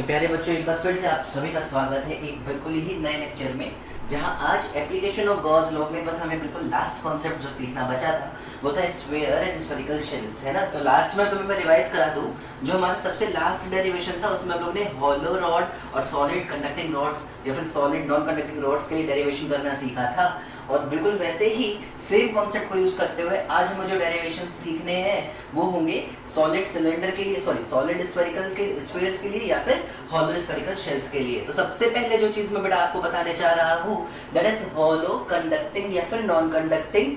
तो प्यारे बच्चों, एक बार फिर से आप सभी का स्वागत है एक बिल्कुल ही नए लेक्चर में, जहां आज एप्लीकेशन ऑफ गॉस लॉ में बस हमें बिल्कुल लास्ट कॉन्सेप्ट जो सीखना बचा था वो था स्फीयर एंड स्फेरिकल शेल्स, है ना। तो लास्ट में तुम्हें मैं रिवाइज करा दूं, जो हमारा सबसे लास्ट डेरिवेशन था उसमें हम लोग ने हॉलो रॉड और सॉलिड कंडक्टिंग रॉड्स या फिर सॉलिड नॉन कंडक्टिंग रॉड्स के लिए डेरिवेशन करना सीखा था। और बिल्कुल वैसे ही सेम कॉन्सेप्ट को यूज करते हुए आज हमें जो डेरिवेशन सीखने हैं वो होंगे सॉलिड सिलेंडर के लिए, सॉरी सॉलिड स्फेरिकल के स्फीयर्स के लिए या फिर हॉलो स्फेरिकल शेल्स के लिए। तो सबसे पहले जो चीज मैं बेटा आपको बताने चाह रहा हूँ दैट इज हॉलो कंडक्टिंग या फिर नॉन कंडक्टिंग,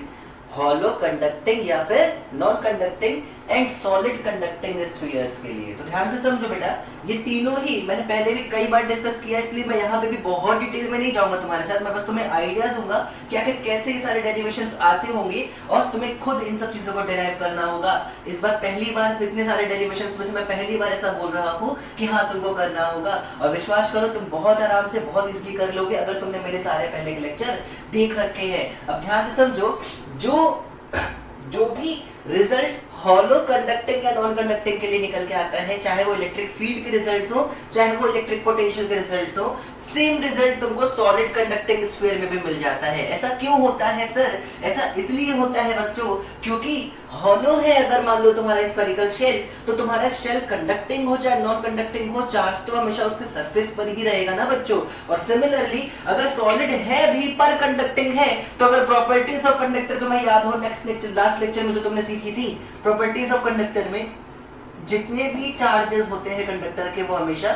हॉलो कंडक्टिंग या फिर non conducting and solid conducting spheres के लिए। तो ध्यान से समझो बेटा, ये तीनों ही मैंने पहले भी कई बार डिस्कस किया, इसलिए मैं यहाँ पे भी बहुत डिटेल में नहीं जाऊंगा तुम्हारे साथ। मैं बस तुम्हें आइडिया दूंगा कि आखिर कैसे ये सारे डेरिवेशंस आते होंगे और तुम्हें खुद इन सब चीजों को डिराइव करना होगा। इस बार पहली बार इतने सारे डेरिवेशंस में से मैं पहली बार ऐसा बोल रहा हूँ कि हाँ तुमको करना होगा, और विश्वास करो तुम बहुत आराम से बहुत इजीली कर लोगे अगर तुमने मेरे सारे पहले के लेक्चर देख रखे हैं। अब ध्यान से समझो, जो भी रिजल्ट हॉलो कंडक्टिंग या नॉन कंडक्टिंग के लिए निकल के आता है, चाहे वो इलेक्ट्रिक फील्ड के रिजल्ट्स हो चाहे वो इलेक्ट्रिक पोटेंशियल के रिजल्ट्स हो, सेम रिजल्ट तुमको सॉलिड कंडक्टिंग स्फीयर में भी मिल जाता है। ऐसा क्यों होता है सर? ऐसा इसलिए होता है बच्चों क्योंकि हॉलो है, अगर मान लो तुम्हारा स्फेरिकल शेल, तो तुम्हारा शेल कंडक्टिंग हो चाहे नॉन कंडक्टिंग हो, चार्ज तो हमेशा उसके सरफेस पर ही रहेगा ना बच्चों। और सिमिलरली अगर सॉलिड है भी पर कंडक्टिंग है, तो अगर प्रॉपर्टीज ऑफ कंडक्टर तुम्हें याद हो नेक्स्ट लेक्चर, लास्ट लेक्चर में जो तुमने सीखी थी प्रॉपर्टीज ऑफ कंडक्टर में, जितने भी चार्जेस होते हैं कंडक्टर के वो हमेशा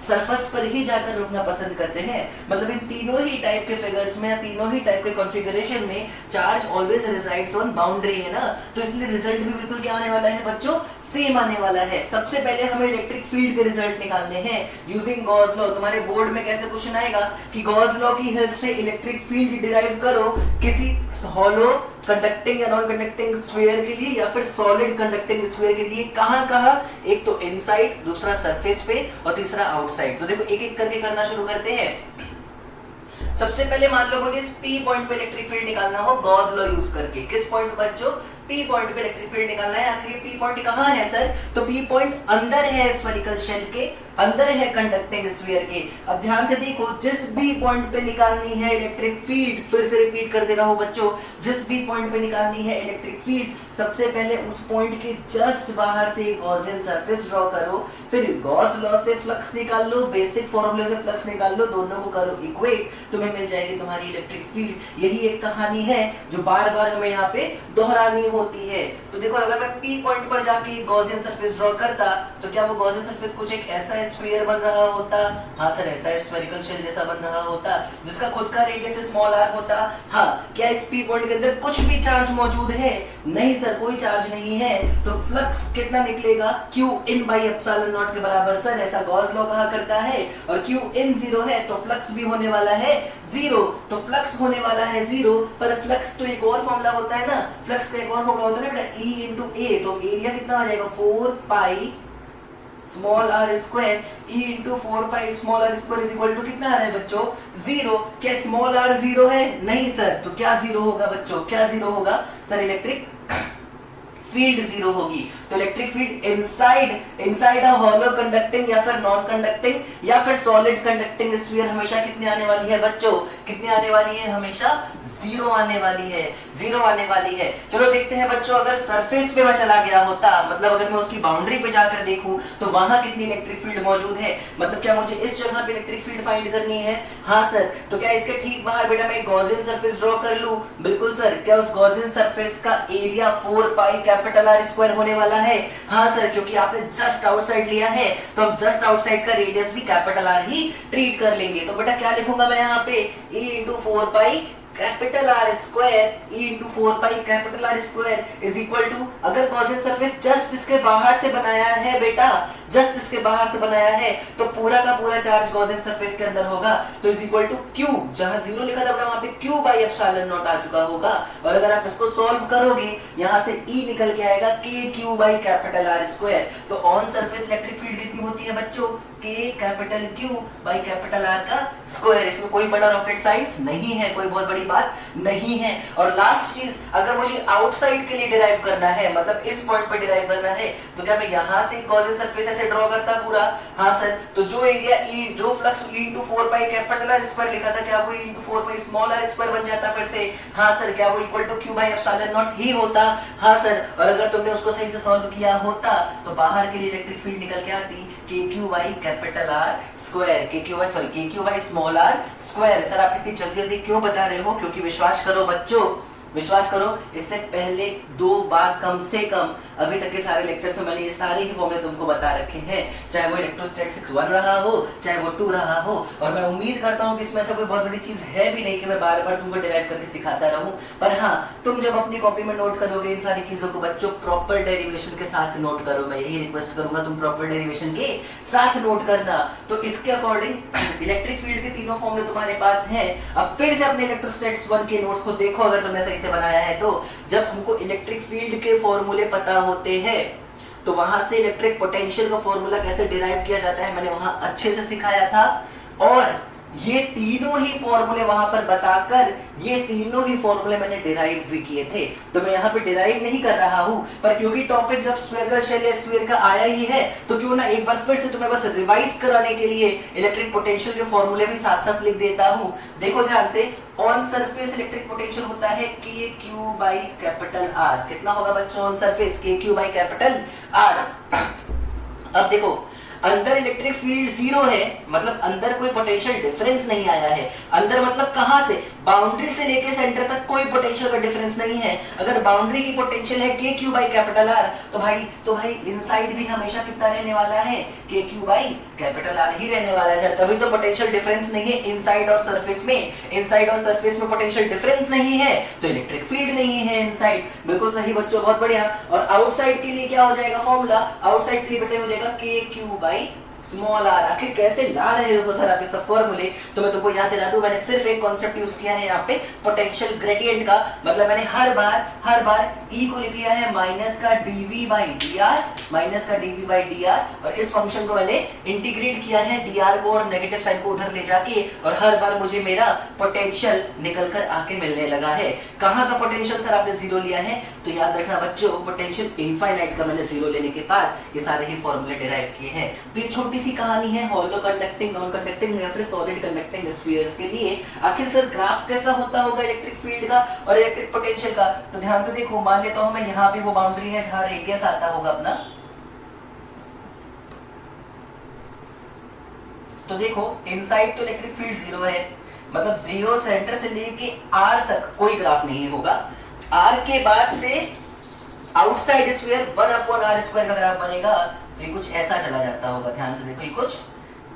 सरफेस पर ही जाकर रुकना पसंद करते हैं। मतलब इन तीनों ही टाइप के फिगर्स में या तीनों ही टाइप के कॉन्फ़िगरेशन में charge always resides on boundary, है ना। तो इसलिए रिजल्ट भी बिल्कुल क्या आने वाला है बच्चों, सेम आने वाला है। सबसे पहले हमें इलेक्ट्रिक फील्ड के रिजल्ट निकालने हैं यूजिंग गॉस लॉ। तुम्हारे बोर्ड में कैसे क्वेश्चन आएगा कि गॉस लॉ की हेल्प से इलेक्ट्रिक फील्ड डिराइव करो किसी हॉलो कंडक्टिंग या नॉन कंडक्टिंग स्फीयर के लिए या फिर सॉलिड कंडक्टिंग स्फीयर के लिए। कहां-कहां? एक तो इनसाइड, दूसरा सरफेस पे और तीसरा आउटसाइड। तो देखो एक एक करके करना शुरू करते हैं। सबसे पहले मान लो मुझे इस P पॉइंट पे इलेक्ट्रिक फील्ड निकालना हो गॉस लॉ यूज करके। किस पॉइंट बच्चों? P पॉइंट पे इलेक्ट्रिक फील्ड निकालना है। आखिर P पॉइंट कहां है सर? तो P पॉइंट अंदर है स्फेरिकल शेल के, अंदर है कंडक्टिंग स्फीयर के। अब ध्यान से देखो, जिस भी पॉइंट पे निकालनी है इलेक्ट्रिक फील्ड, फिर से रिपीट कर दे रहा हूं बच्चों, जिस भी पॉइंट पे निकालनी है इलेक्ट्रिक फील्ड, सबसे पहले उस पॉइंट के जस्ट बाहर से गॉसियन सरफेस ड्रॉ करो, फिर गॉस लॉ से फ्लक्स निकाल लो, बेसिक फार्मूले से फ्लक्स निकाल लो, दोनों को करो इक्वेट, तुम्हें मिल जाएगी तुम्हारी इलेक्ट्रिक फील्ड। यही एक कहानी है जो बार-बार हमें यहाँ पे दोहरानी होती है। तो देखो अगर मैं P पॉइंट पर जाके गॉसियन सरफेस ड्रॉ करता तो क्या वो गॉसियन सरफेस कुछ एक ऐसा स्फीयर बन रहा होता? हाँ सर, ऐसा स्फेरिकल शेल जैसा बन रहा होता जिसका खुद का रेडियस स्मॉल r होता। हाँ, क्या इस P पॉइंट के अंदर कुछ भी चार्ज मौजूद है? नहीं सर, कोई चार्ज नहीं है। तो फ्लक्स कितना निकलेगा? Q in by epsilon not के बराबर सर, ऐसा गॉस लॉ कहा करता है। और Q in 0 है तो फ्लक्स भी होने वाला है 0, तो फ्लक्स होने वाला है 0। पर फ्लक्स तो एक और फॉर्मूला होता है ना, फ्लक्स का एक और फॉर्मूला होता है ना E into A, तो एरिया कितना आ जाएगा 4 pi small r square E into 4 pi small r square is equal to कितना आ रहा है बच्चों? 0। क्या स्मॉल r 0 है? नहीं सर। तो क्या 0 होगा बच्चों? क्या 0 होगा सर? इलेक्ट्रिक फील्ड 0 होगी। तो electric field inside a hollow conducting या फिर नॉन कंडक्टिंग या फिर सॉलिड कंडक्टिंग स्फीयर हमेशा कितनी आने वाली है बच्चों? कितनी आने वाली है? हमेशा 0 आने वाली है, 0 आने वाली है। चलो देखते हैं बच्चों, अगर सरफेस पे मैं चला गया होता, मतलब अगर मैं उसकी बाउंड्री पे जाकर देखूं तो वहां कितनी इलेक्ट्रिक फील्ड मौजूद है। मतलब क्या मुझे इस जगह पे इलेक्ट्रिक फील्ड फाइंड करनी है? हाँ सर। तो क्या इसके ठीक बाहर बेटा मैं गॉसियन सरफेस ड्रॉ कर लूं? बिल्कुल सर। क्या उस गॉसियन सरफेस का area 4 pi capital R square होने वाला है? हाँ सर, क्योंकि आपने जस्ट आउटसाइड लिया है तो हम जस्ट आउटसाइड का रेडियस भी कैपिटल R ही ट्रीट कर लेंगे। तो बेटा क्या लिखूंगा मैं यहाँ पे? E into 4 pi capital R square, E into 4 pi capital R square is equal to, अगर गॉसियन सरफेस जस्ट इसके बाहर से बनाया है बेटा, जस्ट इसके बाहर से बनाया है तो पूरा का पूरा चार्ज गॉसियन सरफेस के अंदर होगा, तो इज इक्वल टू Q, जहां 0 लिखा था वहां पे Q बाई एप्सिलॉन नॉट आ चुका होगा। और अगर आप इसको सॉल्व करोगे यहां से E निकल के आएगा KQ by capital R square. तो ऑन सरफेस इलेक्ट्रिक फील्ड कितनी होती है बच्चों? K capital Q by capital R का स्क्वायर। इसमें कोई बड़ा रॉकेट साइंस नहीं है, कोई बहुत बड़ी बात नहीं है। और लास्ट चीज, अगर मुझे आउटसाइड के लिए डिराइव करना है, मतलब इस पॉइंट पे डिराइव करना है, तो क्या मैं यहां से गॉसियन सरफेस ऐसे ड्रॉ करता पूरा? हाँ सर। तो जो एरिया ई, जो flux E into 4 pi capital R square लिखा था, क्या वो E into 4 pi small r square बन जाता फिर से? हाँ सर। क्या वो equal to Q by epsilon not ही होता? हाँ सर। और अगर तुमने उसको सही से सॉल्व किया होता तो बाहर के लिए इलेक्ट्रिक फील्ड निकल के आती KQ by capital R square, KQ by small r square. Sir आप इतनी जल्दी जल्दी क्यों बता रहे हो? क्योंकि विश्वास करो बच्चों, विश्वास करो, इससे पहले 2 बार कम से कम अभी तक के सारे लेक्चर्स में मैंने ये सारे ही फॉर्मूले तुमको बता रखे हैं, चाहे वो इलेक्ट्रोस्टैटिक्स 1 रहा हो, चाहे वो 2 रहा हो। और मैं उम्मीद करता हूँ कि इसमें से कोई बहुत बड़ी चीज है भी नहीं कि मैं बार बार तुमको डिराइव करके सिखाता रहूं। पर हाँ, तुम जब अपनी कॉपी में नोट करोगे इन सारी चीजों को बच्चों, प्रॉपर डेरिवेशन के साथ नोट करो। मैं यही रिक्वेस्ट करूंगा, तुम प्रॉपर डेरिवेशन के साथ नोट करना। तो इसके अकॉर्डिंग इलेक्ट्रिक फील्ड के तीनों फॉर्मूले तुम्हारे पास हैं। अब फिर से अपने इलेक्ट्रोस्टैटिक्स 1 के नोट्स को देखो, अगर तुमने सही से बनाया है तो। जब हमको इलेक्ट्रिक फील्ड के फॉर्मूले पता होते हैं तो वहां से इलेक्ट्रिक पोटेंशियल का फॉर्मूला कैसे डिराइव किया जाता है मैंने वहां अच्छे से सिखाया था। और ये तीनों ही फॉर्मूले वहां पर बताकर ये तीनों ही फॉर्मूले मैंने डिराइव भी किए थे। तो मैं यहाँ पे डिराइव नहीं कर रहा हूं, पर क्योंकि टॉपिक जब स्फेरिकल शेल या स्फीयर का आया ही है तो क्यों ना एक बार फिर से तुम्हें बस रिवाइज कराने के लिए इलेक्ट्रिक पोटेंशियल के फॉर्मूले भी साथ साथ लिख देता हूं। देखो ध्यान से, ऑन सरफेस इलेक्ट्रिक पोटेंशियल होता है KQ बाई कैपिटल R। कितना होगा बच्चों on surface? KQ by capital R। अब देखो, अंदर इलेक्ट्रिक फील्ड 0 है, मतलब अंदर कोई पोटेंशियल डिफरेंस नहीं आया है। अंदर मतलब कहां से? बाउंड्री से लेके सेंटर तक कोई पोटेंशियल का डिफरेंस नहीं है। अगर बाउंड्री की पोटेंशियल है KQ बाई कैपिटल R, तो भाई इनसाइड भी हमेशा कितना रहने वाला है? KQ बाई कैपिटल R ही रहने वाला है। तभी तो पोटेंशियल डिफरेंस नहीं है इनसाइड और सरफेस में। इनसाइड और सरफेस में पोटेंशियल डिफरेंस नहीं है तो इलेक्ट्रिक फील्ड नहीं है इनसाइड। बिल्कुल सही बच्चों, बहुत बढ़िया। और आउटसाइड के लिए क्या हो जाएगा फॉर्मूला? आउटसाइड के लिए बेटे हो जाएगा KQ बाई स्मॉल r। आखिर कैसे ला रहे हो सर आप ये सब फॉर्मूले? तो मैं तुमको याद दिला दूं, मैंने सिर्फ एक कॉन्सेप्ट यूज किया है यहाँ पे, पोटेंशियल ग्रेडियंट का। मतलब मैंने हर बार E को लिख लिया है माइनस का dV बाई dr, और इस फंक्शन को मैंने इंटीग्रेट किया है dr को और नेगेटिव साइन को उधर ले जाके, और हर बार मुझे मेरा पोटेंशियल निकल कर आके मिलने लगा है। कहाँ का पोटेंशियल सर आपने 0 लिया है? तो याद रखना बच्चों, पोटेंशियल इनफाइनाइट का मैंने 0 लेने के बाद ये सारे ही फॉर्मूले डिराइव किए हैं। तो ये छोटी सी कहानी है हॉलो कंडक्टिंग, नॉन कंडक्टिंग या फिर सॉलिड कंडक्टिंग स्फीयर्स के लिए। आखिर सर ग्राफ कैसा होता होगा इलेक्ट्रिक फील्ड का और इलेक्ट्रिक पोटेंशियल का? तो ध्यान से देखो, मान लेता हूं मैं यहाँ पे वो बाउंड्री है जहां रेडियस आता होगा अपना। तो देखो, इनसाइड तो इलेक्ट्रिक फील्ड 0 है, मतलब 0 सेंटर से लेके R तक कोई ग्राफ नहीं होगा। R के बाद से आउटसाइड स्फीयर 1/r स्क्वायर का ग्राफ बनेगा। तो ये कुछ ऐसा चला जाता होगा, ध्यान से देखो, ये कुछ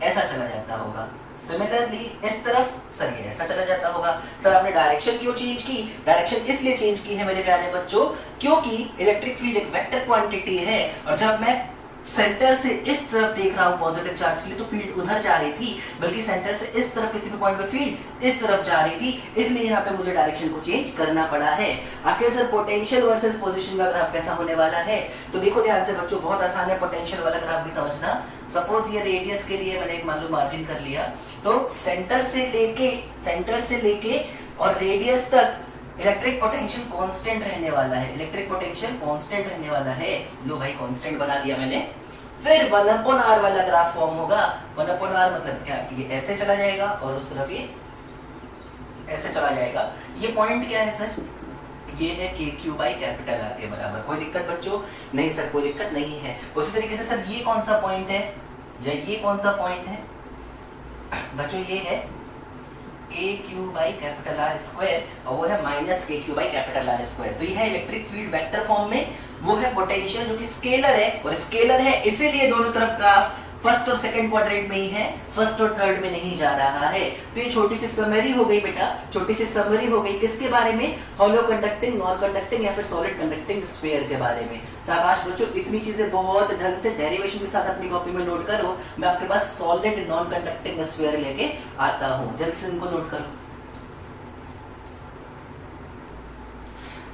ऐसा चला जाता होगा। सिमिलरली इस तरफ सर ये ऐसा चला जाता होगा। सर आपने डायरेक्शन क्यों चेंज की? डायरेक्शन इसलिए चेंज की है मेरे प्यारे बच्चों, क्योंकि इलेक्ट्रिक फील्ड एक वेक्टर क्वांटिटी है, और जब मैं सेंटर से इस तरफ देख रहा हूं पॉजिटिव चार्ज के लिए तो फील्ड उधर जा रही थी, बल्कि सेंटर से इस तरफ किसी भी पॉइंट पे फील्ड इस तरफ जा रही थी, इसलिए यहाँ पे मुझे डायरेक्शन को चेंज करना पड़ा है। आखिर सर पोटेंशियल वर्सेस पोजीशन का ग्राफ कैसा होने वाला है? तो देखो ध्यान से बच्चों, बहुत आसान है पोटेंशियल वाला ग्राफ भी समझना। सपोज ये रेडियस के लिए मैंने एक मान लो मार्जिन कर लिया, तो सेंटर से लेके और रेडियस तक इलेक्ट्रिक पोटेंशियल कांस्टेंट रहने वाला है। इलेक्ट्रिक पोटेंशियल कांस्टेंट रहने वाला है। लो भाई कांस्टेंट बना दिया मैंने। फिर 1/r वाला ग्राफ फॉर्म होगा। 1/r मतलब क्या? ये ऐसे चला जाएगा और उस तरफ ये ऐसे चला जाएगा। ये पॉइंट क्या है सर? ये है KQ बाई कैपिटल R के बराबर। कोई दिक्कत बच्चों? नहीं सर कोई दिक्कत नहीं है। उसी तरीके से सर ये कौन सा पॉइंट है या ये कौन सा पॉइंट है बच्चों? ये है KQ by capital R square, और वो है minus KQ by capital R square. तो ये है इलेक्ट्रिक फील्ड वेक्टर फॉर्म में, वो है पोटेंशियल जो कि स्केलर है, और स्केलर है इसीलिए दोनों तरफ ग्राफ फर्स्ट और सेकंड क्वाड्रेंट में ही है, फर्स्ट और थर्ड में नहीं जा रहा है। तो ये छोटी सी समरी हो गई बेटा, छोटी सी समरी हो गई किसके बारे में? हॉलो कंडक्टिंग, नॉन कंडक्टिंग या फिर सॉलिड कंडक्टिंग स्फीयर के बारे में। शाबाश बच्चों, इतनी चीजें बहुत ढंग से डेरिवेशन के साथ अपनी कॉपी में नोट करो। मैं आपके पास सॉलिड नॉन कंडक्टिंग स्फीयर लेके आता हूं, जल्दी से इनको नोट करो।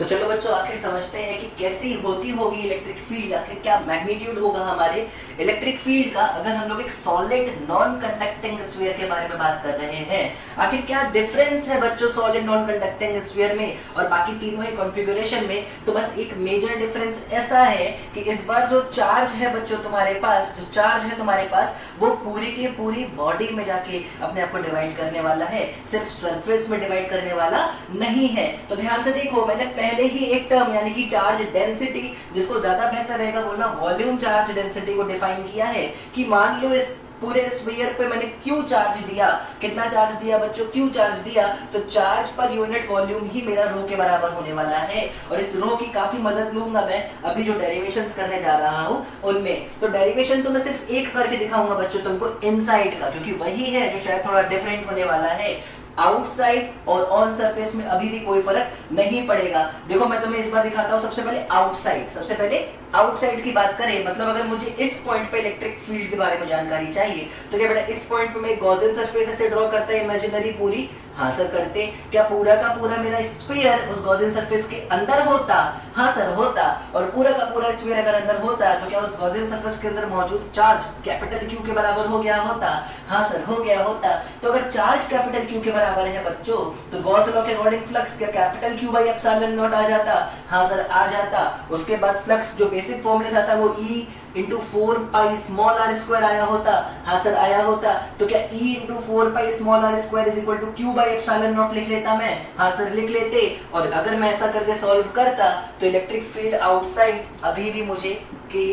तो चलो बच्चों आखिर समझते हैं कि कैसी होती होगी इलेक्ट्रिक फील्ड, आखिर क्या मैग्नीट्यूड होगा हमारे इलेक्ट्रिक फील्ड का अगर हम लोग एक सॉलिड नॉन कंडक्टिंग स्फीयर के बारे में बात कर रहे हैं। आखिर क्या डिफरेंस है बच्चों सॉलिड नॉन कंडक्टिंग स्फीयर में और बाकी तीनों ही कॉन्फ़िगरेशन में? तो बस एक मेजर डिफरेंस ऐसा है कि इस बार जो चार्ज है बच्चों तुम्हारे पास, जो चार्ज है तुम्हारे पास वो पूरी की पूरी बॉडी में जाके अपने आप को डिवाइड करने वाला है, सिर्फ सरफेस में डिवाइड करने वाला नहीं है। तो ध्यान से देखो, मैंने पहले ही एक टर्म यानी कि चार्ज डेंसिटी, जिसको ज्यादा बेहतर रहेगा बोलना वॉल्यूम चार्ज डेंसिटी को डिफाइन किया है कि मान लो इस पूरे स्फीयर पे मैंने क्यू चार्ज दिया। कितना चार्ज दिया बच्चों? क्यू चार्ज दिया। तो चार्ज पर यूनिट वॉल्यूम ही मेरा रो के बराबर होने वाला है और इस रो की काफी मदद लूंगा मैं अभी जो डेरिवेशंस करने जा रहा हूं उनमें। तो डेरिवेशन तो मैं सिर्फ एक करके दिखाऊंगा बच्चों तुमको इनसाइड का, क्योंकि वही है जो शायद थोड़ा डिफरेंट होने वाला है। आउटसाइड और ऑन सरफेस में अभी भी कोई फर्क नहीं पड़ेगा। देखो मैं तुम्हें इस बार दिखाता हूं। सबसे पहले आउटसाइड, सबसे पहले आउटसाइड की बात करें, मतलब अगर मुझे इस पॉइंट पे इलेक्ट्रिक फील्ड के बारे में जानकारी चाहिए तो क्या बेटा इस पॉइंट पे मैं गॉसियन सरफेस ऐसे ड्रॉ करता है इमेजिनरी पूरी? हाँ सर करते। क्या पूरा का पूरा मेरा स्फीयर उस गॉसियन सरफेस के अंदर होता? हाँ सर होता। और पूरा का पूरा स्फीयर अगर अंदर होता तो क्या उस गॉसियन सरफेस के अंदर मौजूद चार्ज कैपिटल क्यू के बराबर हो गया होता? हाँ सर हो गया होता। तो अगर चार्ज कैपिटल क्यू के बराबर है बच्चों तो गॉस लॉ के अकॉर्डिंग फ्लक्स क्या capital Q by epsilon not आ जाता? हाँ सर आ जाता। उसके बाद फ्लक्स जो बेसिक फॉर्मूले से आता है वो E into 4 pi small r square आया होता? हाँ सर आया होता। तो क्या E into 4 pi small r square is equal to q by epsilon not लिख लेता मैं? हाँ सर लिख लेते। और अगर मैं ऐसा करके सॉल्व करता तो इलेक्ट्रिक फील्ड आउटसाइड अभी भी मुझे K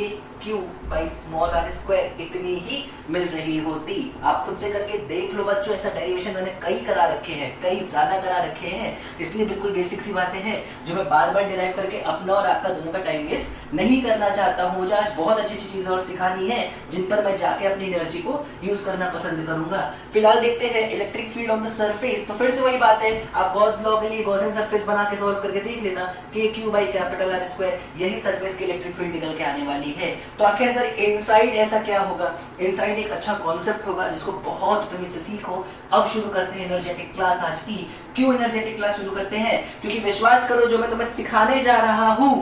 q by small r square इतनी ही मिल रही होती। आप खुद से करके देख लो बच्चों, ऐसा डेरिवेशन मैंने कई करा रखे हैं, कई ज्यादा करा रखे हैं, इसलिए बिल्कुल बेसिक सी बातें हैं जो मैं बार बार डिराइव करके अपना और आपका दोनों का टाइम वेस्ट नहीं करना चाहता हूँ। मुझे आज बहुत अच्छी अच्छी चीजें और सिखानी है जिन पर मैं जाके अपनी एनर्जी को यूज करना पसंद करूंगा। फिलहाल देखते हैं electric field on the surface. तो फिर से वही बात है, आप गॉस लॉ के लिए गॉसियन सरफेस बना के सॉल्व करके देख लेना, K q by capital R square, यही सरफेस की इलेक्ट्रिक फील्ड निकल के आने वाली है। तो आखिर सर इनसाइड ऐसा क्या होगा? इनसाइड एक अच्छा कॉन्सेप्ट होगा जिसको बहुत तुम इससे सीखो। अब शुरू करते हैं एनर्जेटिक क्लास आज की। क्यों एनर्जेटिक क्लास शुरू करते हैं? क्योंकि विश्वास करो जो मैं तुम्हें सिखाने जा रहा हूं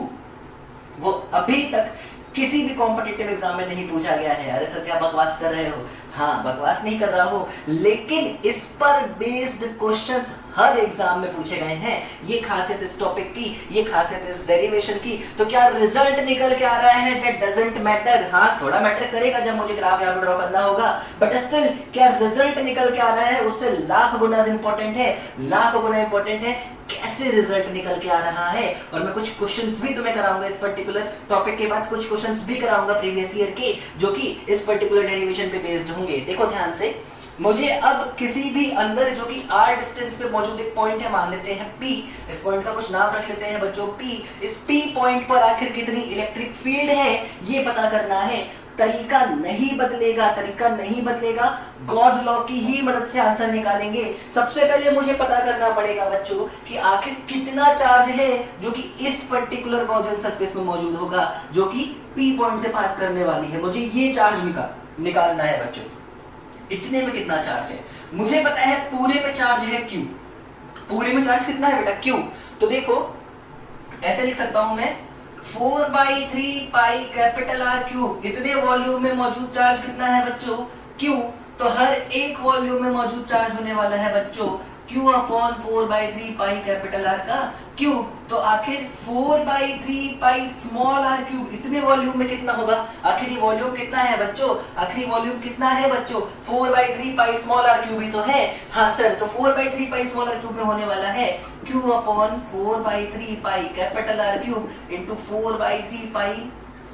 वो अभी तक किसी भी कॉम्पिटिटिव एग्जाम में नहीं पूछा गया है। अरे सर क्या बकवास कर रहे हो? हाँ बकवास नहीं कर रहा हूं, लेकिन इस पर बेस्ड क्वेश्चंस हर एग्जाम में पूछे गए हैं। ये खासियत इस टॉपिक की, ये खासियत इस डेरिवेशन की। तो क्या रिजल्ट निकल के आ रहा है? That doesn't matter. हाँ थोड़ा मैटर करेगा जब मुझे ग्राफ यहाँ पे ड्रॉ करना होगा, बट स्टिल क्या रिजल्ट निकल के आ रहा है उससे लाख गुना इंपॉर्टेंट है, लाख गुना इंपॉर्टेंट है कैसे रिजल्ट निकल के आ रहा है। और मैं कुछ क्वेश्चंस भी तुम्हें कराऊंगा इस पर्टिकुलर टॉपिक के बाद, कुछ क्वेश्चंस भी कराऊंगा प्रीवियस ईयर के जो कि इस पर्टिकुलर डेरिवेशन पे बेस्ड होंगे। देखो ध्यान से, मुझे अब किसी भी अंदर जो कि r डिस्टेंस पे मौजूद एक पॉइंट है, मान लेते हैं P, इस पॉइंट का कुछ नाम रख लेते हैं बच्चों P। इस P पॉइंट पर आखिर कितनी इलेक्ट्रिक फील्ड है ये पता करना है। तरीका नहीं बदलेगा, तरीका नहीं बदलेगा, गॉस लॉ की ही मदद से आंसर निकालेंगे। सबसे पहले मुझे पता करना पड़ेगा बच्चों कि आखिर कितना चार्ज है जो कि इस पर्टिकुलर गॉसियन सरफेस में मौजूद होगा जो कि P पॉइंट से पास करने वाली है। मुझे ये चार्ज निकालना है बच्चों, इतने में कितना चार्ज है। मुझे पता है पूरे में चार्ज है Q। पूरे में चार्ज कितना है बेटा? Q। तो देखो ऐसे लिख सकता हूं मैं 4/3 पाई कैपिटल R क्यूब। इतने वॉल्यूम में मौजूद चार्ज कितना है बच्चों? Q। तो हर एक वॉल्यूम में मौजूद चार्ज होने वाला है बच्चों Q upon 4/3 pi capital R का क्यूब। तो आखिर 4/3 पाई स्मॉल r क्यूब इतने वॉल्यूम में कितना होगा? आखिरी वॉल्यूम कितना है बच्चों? आखिरी वॉल्यूम कितना है बच्चों? 4/3 पाई स्मॉल r क्यूब ही तो है। हाँ सर, तो 4/3 पाई स्मॉल r क्यूब में होने वाला है Q upon 4/3 pi capital R cube into 4/3 pi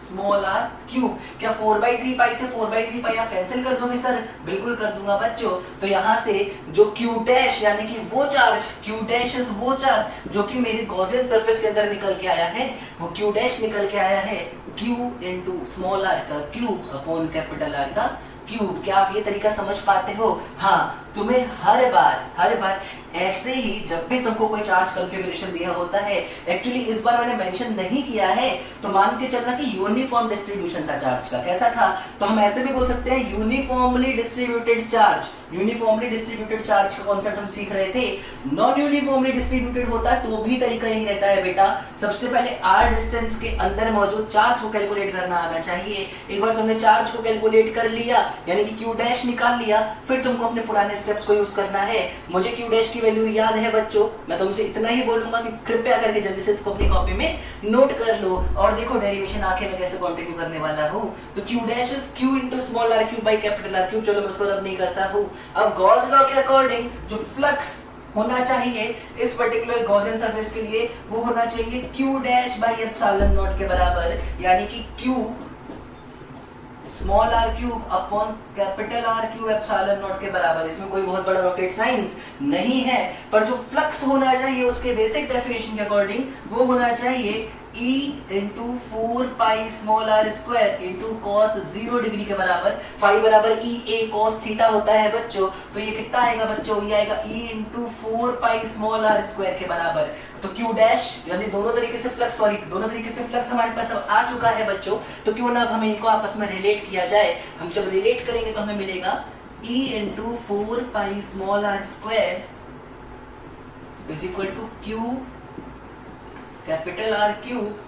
small r cube. क्या 4/3 पाई से 4/3 पाई आप कैंसिल कर दोगे सर? बिल्कुल कर दूंगा बच्चों। तो यहाँ से जो Q डैश यानी कि वो चार्ज, Q डैश इज वो चार्ज जो कि मेरी गॉसियन सरफेस के अंदर निकल के आया है, वो Q डैश निकल के आया है Q इंटू स्मॉल r का क्यूब अपॉन कैपिटल R का क्यूब। क्या आप ये तरीका समझ पाते हो? हाँ, तुम्हें हर बार ऐसे ही जब भी तुमको कोई चार्ज कॉन्फ़िगरेशन दिया होता है, एक्चुअली इस बार मैंने मेंशन नहीं किया है तो मान के चलना कि यूनिफॉर्म डिस्ट्रीब्यूशन था चार्ज का। कैसा था? तो हम ऐसे भी बोल सकते हैं uniformly distributed charge. Uniformly distributed charge का कॉन्सेप्ट हम सीख रहे थे। नॉन यूनिफॉर्मली डिस्ट्रीब्यूटेड होता है तो भी तरीका यही रहता है बेटा, सबसे पहले r डिस्टेंस के अंदर मौजूद चार्ज को कैलकुलेट करना आना चाहिए। एक बार तुमने चार्ज को कैलकुलेट कर लिया यानी कि q डैश निकाल लिया, फिर तुमको अपने पुराने स्टेप्स को यूज करना है। मुझे q डैश की वैल्यू याद है बच्चों, मैं तुमसे इतना ही बोलूंगा कि कृपया करके जल्दी से इसको अपनी कॉपी में नोट कर लो और देखो डेरिवेशन आके मैं कैसे कंटिन्यू करने वाला हूँ। तो q dash is q into small r cube by capital R cube. चलो मैं उसको रब नहीं करता हूँ। अब गॉस लॉ के अकॉर्डिंग जो फ्लक्स होना चाहिए इस पर्टिकुलर गॉसियन सरफेस के लिए वो होना चाहिए q dash by epsilon naught के बराबर, यानी कि q small r cube upon capital R cube epsilon naught के बराबर। इसमें कोई बहुत बड़ा रॉकेट साइंस नहीं है, पर जो फ्लक्स होना चाहिए उसके बेसिक डेफिनेशन के अकॉर्डिंग वो होना चाहिए E into 4 pi small r square into cos 0 degree के बराबर। फाई बराबर ई ए कॉस थीटा होता है बच्चों, तो ये कितना आएगा बच्चों? ये आएगा E into 4 pi small r square के बराबर। तो Q डैश यानी दोनों तरीके से फ्लक्स हमारे पास आ चुका है बच्चों, तो क्यों ना अब हमें इनको आपस में रिलेट किया जाए। हम जब रिलेट करेंगे तो हमें मिलेगा E into 4 pi small r square is equal to Q capital R cube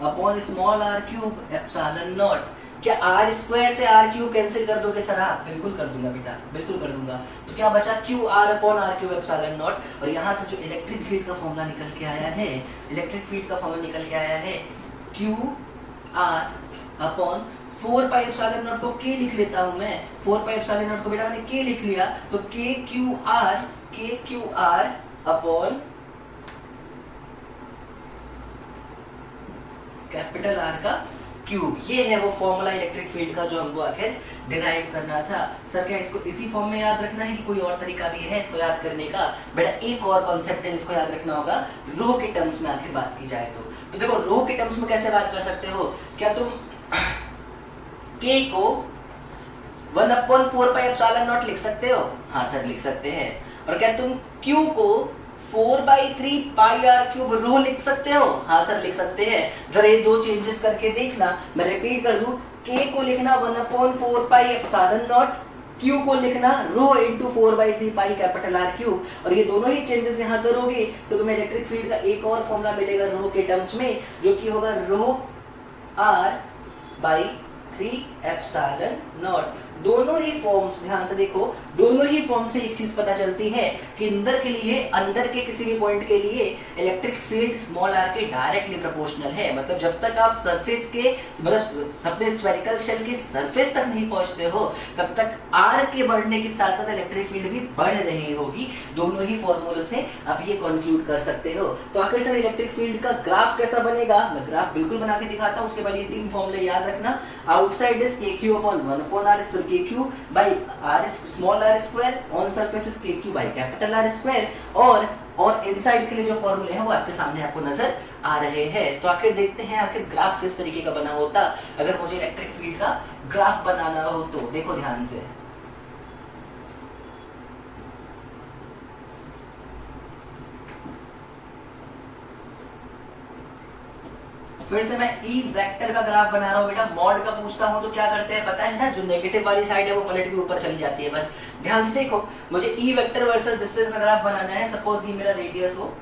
upon small r cube epsilon not. क्या r स्क्वायर से r क्यूब कैंसिल कर दोगे सर आप? बिल्कुल कर दूंगा बेटा, बिल्कुल कर दूंगा। तो क्या बचा? q r upon r cube epsilon not. और यहाँ से जो इलेक्ट्रिक फील्ड का फॉर्मूला निकल के आया है, q r upon 4 pi epsilon not को k लिख लेता हूं मैं। 4 पाई एप्सिलॉन नॉट को बेटा मैंने k लिख लिया, तो k q r upon capital R का क्यूब। ये है वो फॉर्मूला इलेक्ट्रिक फील्ड का जो हमको आखिर डिराइव करना था। सर क्या इसको इसी फॉर्म में याद रखना है कि कोई और तरीका भी है इसको याद करने का? बेटा एक और कॉन्सेप्ट है जिसको याद रखना होगा, रो के टर्म्स में आखिर बात की जाए तो देखो रो के टर्म्स में कैसे बात कर सकते हो? क्या तुम k को 1/4 पाई एप्सिलॉन नॉट लिख सकते हो? हाँ सर लिख सकते हैं। और क्या तुम q को 4/3 पाई r क्यूब रो लिख सकते हो? हाँ सर लिख सकते हैं। जरा ये दो चेंजेस करके देखना, मैं रिपीट कर दूं, k को लिखना 1/4 पाई एप्सिलॉन नॉट, q को लिखना rho into 4/3 pi capital R cube. और ये दोनों ही चेंजेस यहाँ करोगे तो तुम्हें इलेक्ट्रिक फील्ड का एक और फॉर्मूला मिलेगा रो के टर्म्स में, जो कि होगा रो r/3 एप्सिलॉन नॉट। दोनों ही फॉर्म्स ध्यान से देखो, दोनों ही फॉर्म से एक चीज पता चलती है कि अंदर के किसी भी पॉइंट के लिए इलेक्ट्रिक फील्ड स्मॉल r के डायरेक्टली प्रोपोर्शनल है। मतलब जब तक आप सरफेस के मतलब अपने स्फेरिकल शेल के सरफेस तक नहीं पहुंचते हो तब तक r के बढ़ने के साथ साथ इलेक्ट्रिक फील्ड भी बढ़ रही होगी। दोनों ही फॉर्मूलों से आप ये कंक्लूड कर सकते हो। तो आखिर सर इलेक्ट्रिक फील्ड का ग्राफ कैसा बनेगा? मैं ग्राफ बिल्कुल बना के दिखाता हूँ। उसके बाद ये तीन फॉर्मूले याद रखना। Outside is kq upon 1/r kq by r small r square, on surface is kq by capital R square, और इनसाइड के लिए जो फॉर्मूले हैं वो आपके सामने आपको नजर आ रहे हैं। तो आखिर देखते हैं आखिर ग्राफ किस तरीके का बना होता अगर मुझे इलेक्ट्रिक फील्ड का ग्राफ बनाना हो तो। देखो ध्यान से, फिर से मैं ई वेक्टर का ग्राफ बना रहा हूँ बेटा। मॉड का पूछता हूँ तो क्या करते हैं पता है ना, जो नेगेटिव वाली साइड है वो पलट के ऊपर चली जाती है। बस ध्यान से देखो, मुझे ई वेक्टर वर्सेस डिस्टेंस का ग्राफ बनाना है। सपोज ये मेरा रेडियस हो,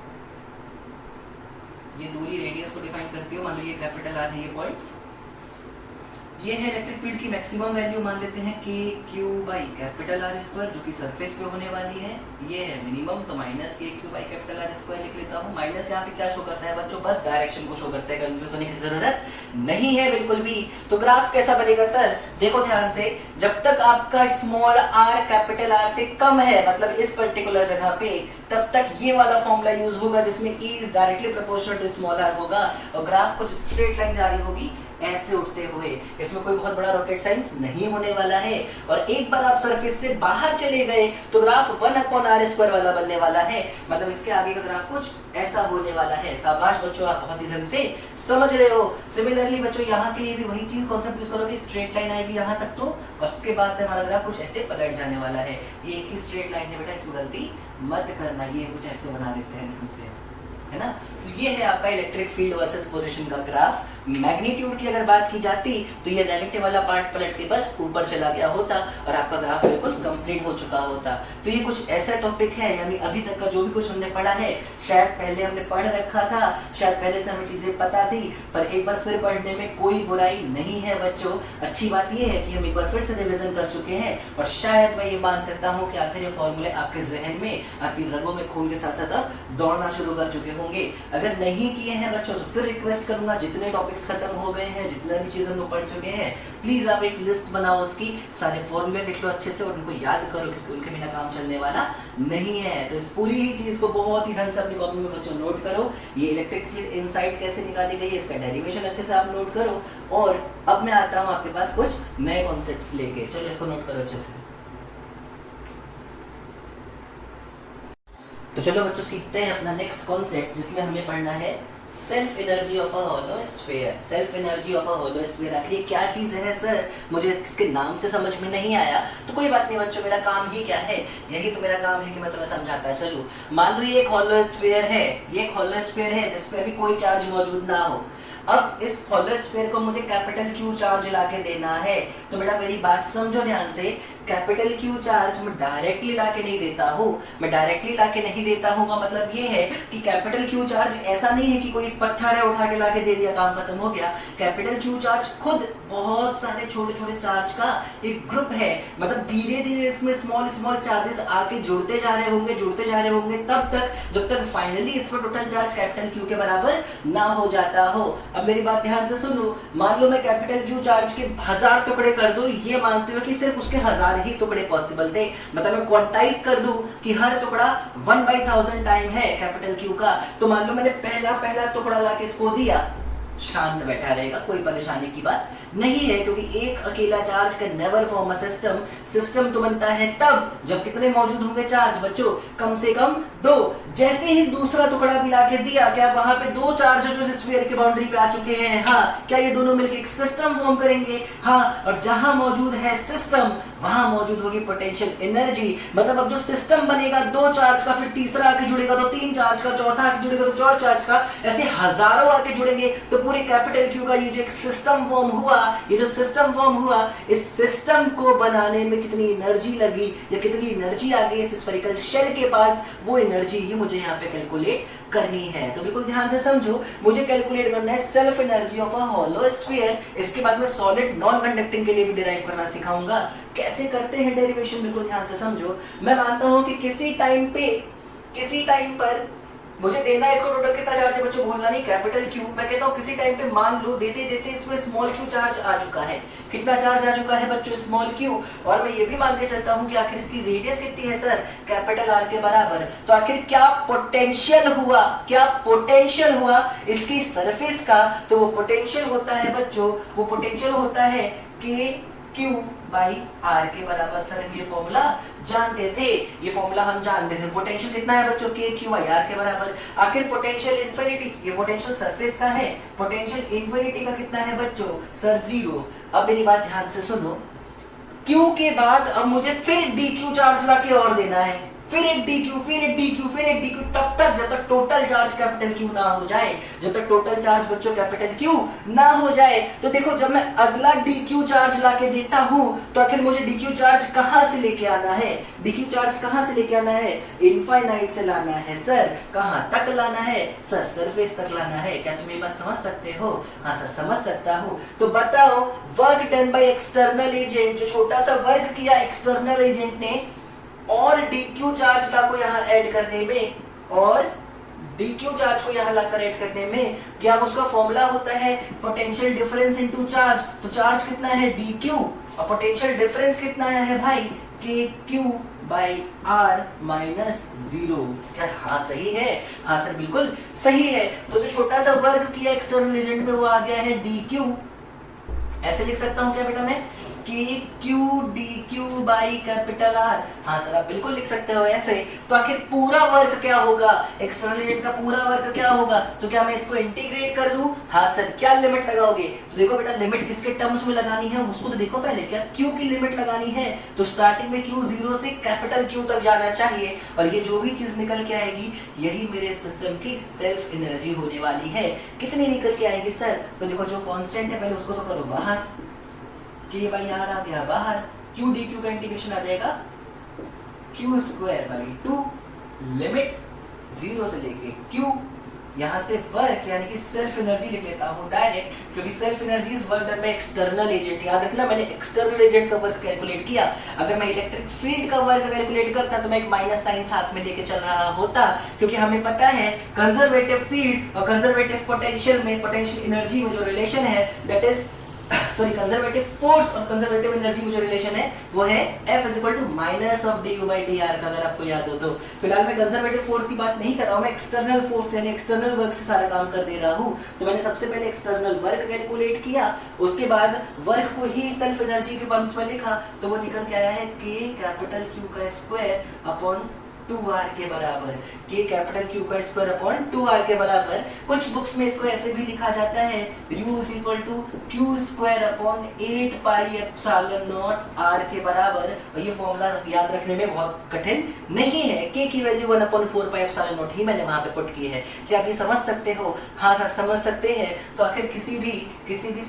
ये दूरी रेडियस को डिफाइन करती हो, मान लो ये कैपिटल R है, ये पॉइंट्स, ये है इलेक्ट्रिक फील्ड की मैक्सिमम वैल्यू, मान लेते हैं k q by capital R square जो कि सरफेस पे होने वाली है। ये है मिनिमम, तो minus k q by capital R square लिख लेता हूँ। माइनस यहाँ पे क्या शो करता है बच्चों? बस डायरेक्शन को शो करता है, कंफ्यूज होने की जरूरत नहीं है बिल्कुल भी। तो ग्राफ कैसा बनेगा सर? देखो ध्यान से, जब तक आपका स्मॉल r कैपिटल R से कम है, मतलब इस पर्टिकुलर जगह पे, तब तक ये वाला फॉर्मूला यूज होगा जिसमें e is directly proportional to small r होगा और ग्राफ कुछ स्ट्रेट लाइन जा रही होगी ऐसे उठते हुए। इसमें कोई बहुत बड़ा रॉकेट साइंस नहीं होने वाला है। और एक बार आप सरफेस से बाहर चले गए तो ग्राफ 1/r² वाला बनने वाला है, मतलब इसके आगे का ग्राफ कुछ ऐसा होने वाला है। शाबाश बच्चों, आप बहुत ही ढंग से समझ रहे हो। सिमिलरली बच्चों यहाँ के लिए भी वही चीज कॉन्सेप्ट यूज करोगे, स्ट्रेट लाइन आएगी यहाँ तक तो, और उसके बाद से हमारा ग्राफ कुछ ऐसे पलट जाने वाला है। ये एक ही स्ट्रेट लाइन है बेटा, इसमें गलती मत करना, ये कुछ ऐसे बना लेते हैं ढंग से, है ना। तो ये है आपका इलेक्ट्रिक फील्ड वर्सेस पोजीशन का ग्राफ। मैग्नीट्यूड की अगर बात की जाती तो ये नेगेटिव वाला पार्ट पलट के बस ऊपर चला गया होता और आपका ग्राफ बिल्कुल कंप्लीट हो चुका होता। तो ये कुछ ऐसा टॉपिक है, यानी अभी तक का जो भी कुछ हमने पढ़ा है शायद पहले हमने पढ़ रखा था, शायद पहले से हमें चीजें पता थी, पर एक बार फिर पढ़ने में कोई बुराई नहीं है बच्चों। अच्छी बात ये है कि हम एक बार फिर से रिविजन कर चुके हैं और शायद मैं ये मान सकता हूँ कि आखिर ये फॉर्मूले आपके जहन में, आपकी रगों में खून के साथ साथ अब दौड़ना शुरू कर चुके होंगे। अगर नहीं किए हैं बच्चों तो फिर रिक्वेस्ट करूंगा, जितने टॉपिक्स खत्म हो गए हैं, जितना भी चीज हम लोग पढ़ चुके हैं, प्लीज आप एक लिस्ट बनाओ, उसकी सारे फॉर्मूले लिख लो अच्छे से और उनको याद करो, क्योंकि उनके बिना काम चलने वाला नहीं है। तो इस पूरी ही चीज को बहुत ही ढंग से अपनी कॉपी में बच्चों नोट करो। ये इलेक्ट्रिक फील्ड इनसाइड कैसे निकाली गई है, इसका डेरिवेशन अच्छे से आप नोट करो। और अब मैं आता हूँ आपके पास कुछ नए कॉन्सेप्ट्स लेके, चलो इसको नोट करो अच्छे से। तो चलो बच्चों सीखते हैं अपना नेक्स्ट कॉन्सेप्ट, जिसमें हमें पढ़ना है self energy of a hollow sphere. Self energy of a hollow sphere आखिर क्या चीज है सर, मुझे इसके नाम से समझ में नहीं आया। तो कोई बात नहीं बच्चों, मेरा काम ही क्या है, यही तो मेरा काम है कि मैं तुम्हें समझाता चलूं। मान लो ये एक होलो स्फीयर है, ये एक होलो स्फीयर है जिसपे अभी कोई चार्ज मौजूद ना हो। अब इस होलो स्फीयर को मुझे कैपिटल Q चार्ज लाके देना है। तो बेटा मेरी बात समझो ध्यान से, कैपिटल Q चार्ज मैं डायरेक्टली लाके नहीं देता हूँ। मैं डायरेक्टली लाके नहीं देता हूँ का मतलब ये है कि कैपिटल Q चार्ज ऐसा नहीं है कि कोई पत्थर है उठा के लाके दे दिया, काम खत्म हो गया। कैपिटल Q चार्ज खुद बहुत सारे छोटे छोटे चार्ज का एक ग्रुप है, मतलब धीरे धीरे इसमें स्मॉल स्मॉल चार्जेस आके जुड़ते जा रहे होंगे, जुड़ते जा रहे होंगे, तब तक जब तक फाइनली इस पर टोटल चार्ज कैपिटल Q के बराबर ना हो जाता हो। अब मेरी बात ध्यान से सुन लो, मान लो मैं कैपिटल Q चार्ज के 1000 टुकड़े कर दूं, ये मानते हुए कि सिर्फ उसके 1000 ही टुकड़े पॉसिबल थे, मतलब मैं क्वांटाइज कर दूं कि हर टुकड़ा 1/1000 टाइम है कैपिटल Q का। तो मान लो मैंने पहला टुकड़ा लाके इसको दिया, शांत बैठा रहेगा, कोई परेशानी की बात नहीं है, क्योंकि एक अकेला charge can never form a system. System तो बनता है तब जब कितने मौजूद होंगे चार्ज बच्चों, कम से कम 2। जैसे ही दूसरा टुकड़ा भी लाके दिया, क्या वहां पे 2 चार्ज जो स्फीयर की बाउंड्री पे आ चुके हैं, हाँ, क्या ये दोनों मिलकर एक सिस्टम फॉर्म करेंगे? हाँ, और जहां मौजूद है सिस्टम वहां मौजूद होगी पोटेंशियल एनर्जी। मतलब अब जो सिस्टम बनेगा 2 चार्ज का, फिर तीसरा आके जुड़ेगा तो 3 चार्ज का, चौथा आके जुड़ेगा तो 4 चार्ज का, ऐसे हजारों आके जुड़ेंगे। तो पूरे कैपिटल Q का ये जो एक सिस्टम फॉर्म हुआ, ये जो सिस्टम फॉर्म हुआ, इस सिस्टम को बनाने में कितनी एनर्जी लगी या कितनी एनर्जी आ गई इस स्फेरिकल शेल के पास, वो एनर्जी ही मुझे यहाँ पे कैलकुलेट करनी है। तो बिल्कुल ध्यान से समझो, मुझे कैलकुलेट करना है self energy of a hollow sphere. इसके बाद में सॉलिड नॉन कंडक्टिंग के लिए भी डिराइव करना सिखाऊंगा। कैसे करते हैं डेरिवेशन, बिल्कुल ध्यान से समझो। मैं मानता हूं कि किसी टाइम पर मुझे देना है इसको टोटल कितना चार्ज है बच्चों, भूलना नहीं, कैपिटल Q। मैं कहता हूँ किसी टाइम पे मान लो देते देते इसमें स्मॉल q चार्ज आ चुका है। कितना चार्ज आ चुका है बच्चों, स्मॉल q। और मैं ये भी मान के चलता हूँ कि आखिर इसकी रेडियस कितनी है सर, कैपिटल R के बराबर। तो आखिर क्या पोटेंशियल हुआ इसकी सरफेस का, तो वो पोटेंशियल होता है बच्चों, वो पोटेंशियल होता है Q/R के बराबर। सर हम ये फॉर्मूला जानते थे, ये फॉर्मूला हम जानते थे। पोटेंशियल कितना है बच्चों, Q/R के बराबर। आखिर पोटेंशियल इन्फिनिटी, ये पोटेंशियल सरफेस का है, पोटेंशियल इन्फिनिटी का कितना है बच्चों, सर 0। अब मेरी बात ध्यान से सुनो, Q के बाद अब मुझे फिर dq चार्ज लाके और देना है, फिर एक dq, तब तक जब तक टोटल चार्ज कैपिटल Q ना हो जाए, जब तक टोटल चार्ज बच्चों कैपिटल Q ना हो जाए। तो देखो जब मैं अगला dq चार्ज लाके देता हूं तो आखिर मुझे dq चार्ज कहां से लेके आना है, dq चार्ज कहां से लेके आना है, इनफाइनाइट से लाना है। सर कहां तक लाना है, सर सरफेस तक लाना है। क्या तुम ये बात समझ सकते हो? हाँ सर समझ सकता हूं। तो बताओ, work done by external agent, जो छोटा सा वर्क किया एक्सटर्नल एजेंट ने, और dq चार्ज ला को यहाँ ऐड करने में, और dq चार्ज को यहाँ लाकर ऐड करने में, क्या उसका फॉर्मूला होता है पोटेंशियल डिफरेंस इनटू चार्ज। तो चार्ज कितना है dq और पोटेंशियल डिफरेंस कितना है भाई, kq/r - 0। क्या हाँ सही है? हाँ सर बिल्कुल सही है। तो जो छोटा सा वर्क किया एक्सटर्नल एजेंट में वो आ गया है dq ऐसे लिख सकता हूँ क्या बेटा मैं, के Q D Q by capital R. हाँ सर आप बिल्कुल लिख सकते हो ऐसे। तो आखिर पूरा वर्क क्या होगा, एक्सटर्नल एजेंट का पूरा वर्क क्या होगा, तो क्या मैं इसको इंटीग्रेट कर दूं? हाँ सर। क्या लिमिट लगाओगे, तो देखो बेटा लिमिट किसके टर्म्स में लगानी है उसको तो देखो पहले, क्या क्यू की लिमिट लगानी है, तो स्टार्टिंग में क्यू 0 से कैपिटल क्यू तक जाना चाहिए, और ये जो भी चीज निकल के आएगी यही मेरे सिस्टम की सेल्फ एनर्जी होने वाली है। कितनी निकल के आएगी सर, तो देखो जो कांस्टेंट है पहले उसको तो करो बाहर, के बाई आर आ गया बाहर, क्यू डी क्यू का इंटीग्रेशन आ जाएगा क्यू स्क्वायर बाई 2, लिमिट 0 से लेके क्यू, यहाँ से वर्क यानी कि सेल्फ एनर्जी लिख लेता हूँ डायरेक्ट, क्योंकि self energy is work done by external agent. याद रखना मैंने एक्सटर्नल एजेंट का वर्क कैलकुलेट किया, अगर मैं इलेक्ट्रिक फील्ड का वर्क कैलकुलेट करता तो मैं एक माइनस साइन साथ में लेके चल रहा होता, क्योंकि हमें पता है कंजर्वेटिव फील्ड और कंजर्वेटिव पोटेंशियल में, पोटेंशियल एनर्जी में जो रिलेशन है that is sorry conservative force और कंजर्वेटिव एनर्जी में जो रिलेशन है वो है F is equal to minus of du by dr का, अगर आपको याद हो तो। फिलहाल मैं कंजर्वेटिव फोर्स की बात नहीं कर रहा हूँ, मैं एक्सटर्नल फोर्स यानी एक्सटर्नल वर्क से सारा काम कर दे रहा हूँ। तो मैंने सबसे पहले एक्सटर्नल वर्क कैलकुलेट किया, उसके बाद वर्क को ही सेल्फ एनर्जी के टर्म्स में लिखा, तो वो निकल के आया है K कैपिटल Q का स्क्वायर अपॉन 2r के बराबर, k कैपिटल Q का स्क्वायर अपॉन 2r के बराबर। कुछ बुक्स में इसको ऐसे भी लिखा जाता है u is equal to q square upon 8 pi epsilon not r के बराबर, और ये फॉर्मूला याद रखने में बहुत कठिन नहीं है, k की value 1 upon 4 pi epsilon not ही मैंने वहां पे पुट की है। क्या आप ये समझ सकते हो? हाँ सर समझ सकते हैं। तो आखिर किसी भी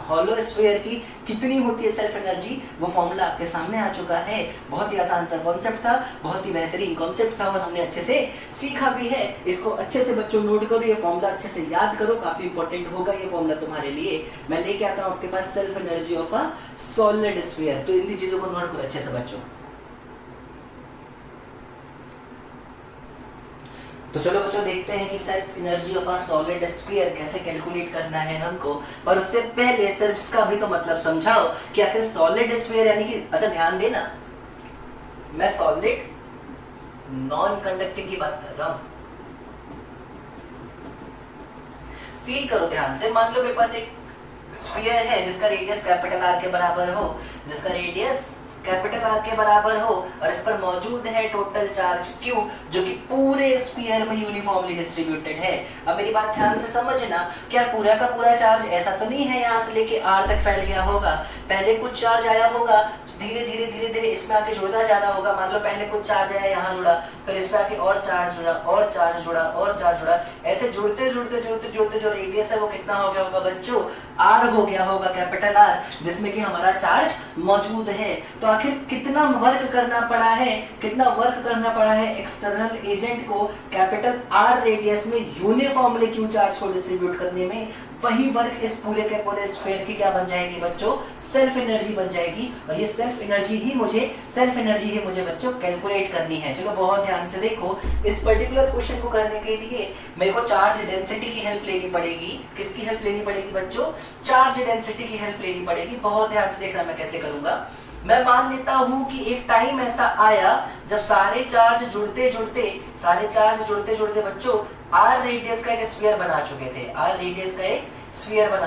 हॉलो स्फीयर की कितनी होती है सेल्फ एनर्जी, वो फॉर्मूला आपके सामने आ चुका है। बहुत ही आसान सा कॉन्सेप्ट था, बहुत ही बेहतरीन कॉन्सेप्ट था और हमने अच्छे से सीखा भी है। इसको अच्छे से बच्चों नोट करो, ये फॉर्मूला अच्छे से याद करो, काफी इंपॉर्टेंट होगा ये फॉर्मूला तुम्हारे लिए। मैं लेके आता हूँ आपके पास self energy of a solid sphere, तो इन चीजों को नोट करो अच्छे से बच्चों। तो चलो बच्चों देखते हैं कि self energy of a solid sphere कैसे कैलकुलेट करना है हमको। पर उससे पहले सिर्फ इसका भी तो मतलब समझाओ कि आखिर सॉलिड स्फीयर यानी कि, अच्छा ध्यान देना मैं सॉलिड नॉन कंडक्टिंग की बात कर रहा हूं, फील करो ध्यान से। मान लो मेरे पास एक स्फीयर है जिसका रेडियस कैपिटल आर के बराबर हो, जिसका रेडियस कैपिटल आर के बराबर हो, और इस पर मौजूद है टोटल चार्ज Q जो कि पूरे स्फीयर में यूनिफॉर्मली डिस्ट्रीब्यूटेड है। अब मेरी बात ध्यान से समझना, क्या पूरा का पूरा चार्ज ऐसा तो नहीं है यहाँ से लेके R तक फैल गया होगा, पहले कुछ चार्ज आया होगा, धीरे धीरे धीरे धीरे इसमें आके जुड़ता जा रहा होगा। मान लो पहले कुछ चार्ज आया यहाँ जुड़ा, फिर इस पे आके और चार्ज जुड़ा और चार्ज जुड़ा और चार्ज जुड़ा, ऐसे जुड़ते जुड़ते जुड़ते जुड़ते जो रेडियस है वो कितना हो गया होगा बच्चों, R हो गया होगा, कैपिटल R, जिसमें कि हमारा चार्ज मौजूद है। तो आखिर कितना वर्क करना पड़ा है, कितना वर्क करना पड़ा है एक्सटर्नल एजेंट को कैपिटल R रेडियस में यूनिफॉर्मली Q चार्ज को डिस्ट्रीब्यूट करने में, वही वर्क इस पूरे के पूरे स्फीयर की क्या बन जाएगी बच्चों, सेल्फ एनर्जी बन जाएगी। और ये सेल्फ एनर्जी ही मुझे बच्चों कैलकुलेट करनी है। चलो बहुत ध्यान से देखो, इस पर्टिकुलर क्वेश्चन को करने के लिए मेरे को चार्ज डेंसिटी की हेल्प लेनी पड़ेगी। किसकी हेल्प लेनी पड़ेगी बच्चों, चार्ज डेंसिटी की हेल्प लेनी पड़ेगी। बहुत ध्यान से देखना मैं कैसे करूंगा। मैं मान लेता हूं कि एक टाइम ऐसा आया जब सारे चार्ज जुड़ते जुड़ते बच्चों R रेडियस का एक स्फीयर बना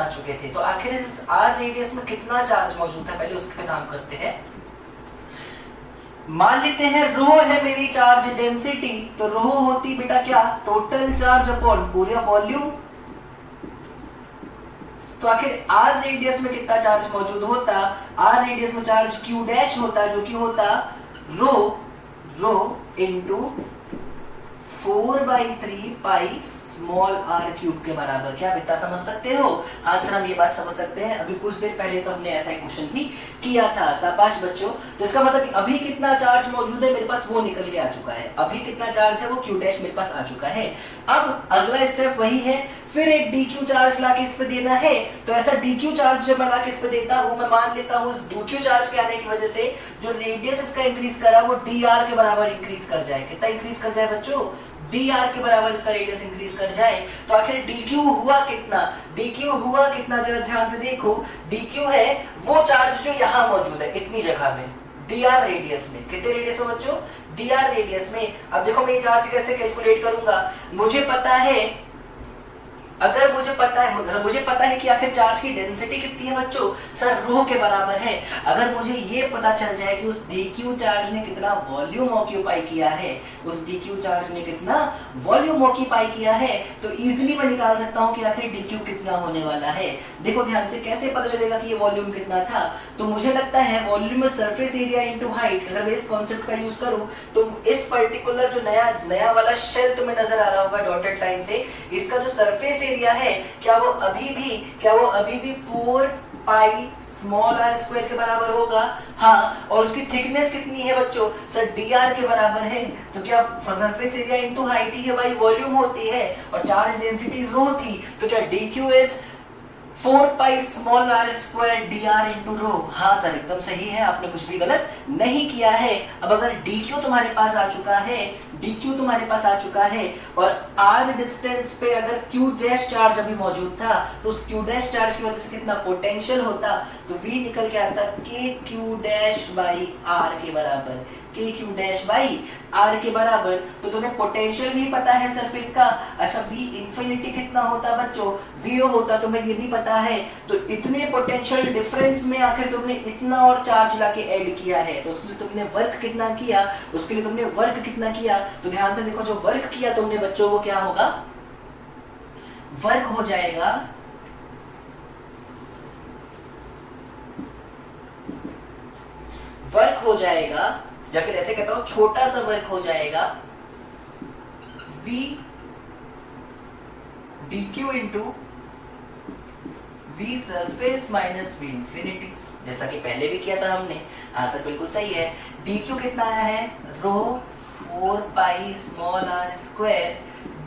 चुके थे। तो आखिर इस R रेडियस में कितना चार्ज मौजूद था, पहले उसके पे काम करते हैं। मान लेते हैं रो है मेरी चार्ज डेंसिटी, तो रो होती बेटा क्या, टोटल चार्ज अपॉन पूरा वॉल्यूम। तो आखिर R रेडियस में कितना चार्ज मौजूद होता, R रेडियस में चार्ज Q डैश होता, जो कि होता rho into 4/3 pi small r cube के बराबर। क्या बेटा समझ सकते हो? हाँ सर हम ये बात समझ सकते हैं, अभी कुछ देर पहले तो हमने ऐसा ही क्वेश्चन भी किया था। शाबाश बच्चों। तो इसका मतलब कि अभी कितना चार्ज मौजूद है मेरे पास वो निकल के आ चुका है, अभी कितना चार्ज है वो Q डैश मेरे पास आ चुका है। अब अगला स्टेप वही है, फिर एक dq चार्ज लाके इस पे देना है। तो ऐसा dq चार्ज जब मैं लाके इस पे देता हूँ, मैं मान लेता हूँ इस dq चार्ज के आने की वजह से जो रेडियस इसका इंक्रीज करा वो dr के बराबर इंक्रीज कर जाए। कितना इंक्रीज कर जाए बच्चों, dr के बराबर इसका रेडियस इंक्रीज कर जाए। तो आखिर dq हुआ कितना, जरा ध्यान से देखो। dq है वो चार्ज जो यहाँ मौजूद है इतनी जगह में, dr रेडियस में। कितने रेडियस में बच्चों, dr रेडियस में। अब देखो मैं ये चार्ज कैसे कैलकुलेट करूंगा, मुझे पता है अगर मुझे पता है कि आखिर चार्ज की डेंसिटी कितनी है बच्चों, सर रो के बराबर है। अगर मुझे ये पता चल जाए कि उस dq चार्ज ने कितना वॉल्यूम ऑक्यूपाई किया है, उस dq चार्ज ने कितना वॉल्यूम ऑक्यूपाई किया है, तो इजीली मैं निकाल सकता हूं कि आखिर dq कितना होने वाला है। देखो ध्यान से, कैसे पता चलेगा कि ये वॉल्यूम कितना था, तो मुझे लगता है volume surface area into height, अगर मैं इस कॉन्सेप्ट का यूज करूं तो इस पर्टिकुलर जो नया वाला शेल तुम्हें नजर आ रहा होगा डॉटेड लाइन से, इसका जो सरफेस एरिया है क्या वो अभी भी 4 पाई स्मॉल r स्क्वायर के बराबर होगा? हाँ। और उसकी थिकनेस कितनी है बच्चों? सर dr के बराबर है। तो क्या सरफेस एरिया इनटू हाइट ही है भाई वॉल्यूम होती है, और चार्ज डेंसिटी रो थी, तो क्या dq is 4 pi small r square dr into rho. हाँ सर एकदम सही है, आपने कुछ भी गलत नहीं किया है। अब अगर dq तुम्हारे पास आ चुका है और r डिस्टेंस पे अगर q डैश चार्ज अभी मौजूद था, तो उस q डैश चार्ज की वजह से कितना पोटेंशियल होता, तो v निकल के आता kq डैश बाई r के बराबर, kq डैश बाई r के बराबर। तो तुम्हें पोटेंशियल भी पता है सरफेस का। अच्छा v इंफिनिटी कितना होता बच्चों? 0 होता, तुम्हें ये भी पता है। तो इतने पोटेंशियल डिफरेंस में आखिर तुमने इतना और चार्ज लाके ऐड किया है, तो उसके लिए तुमने वर्क कितना किया? तो ध्यान से देखो, जो वर्क किया तुमने बच्चों वो क्या होगा? वर्क हो जाएगा, या फिर ऐसे कहता हूं छोटा सा वर्क हो जाएगा, v dq into v surface minus v infinity, जैसा कि पहले भी किया था हमने। हाँ सर बिल्कुल सही है। dq कितना आया है? रो 4 pi small r square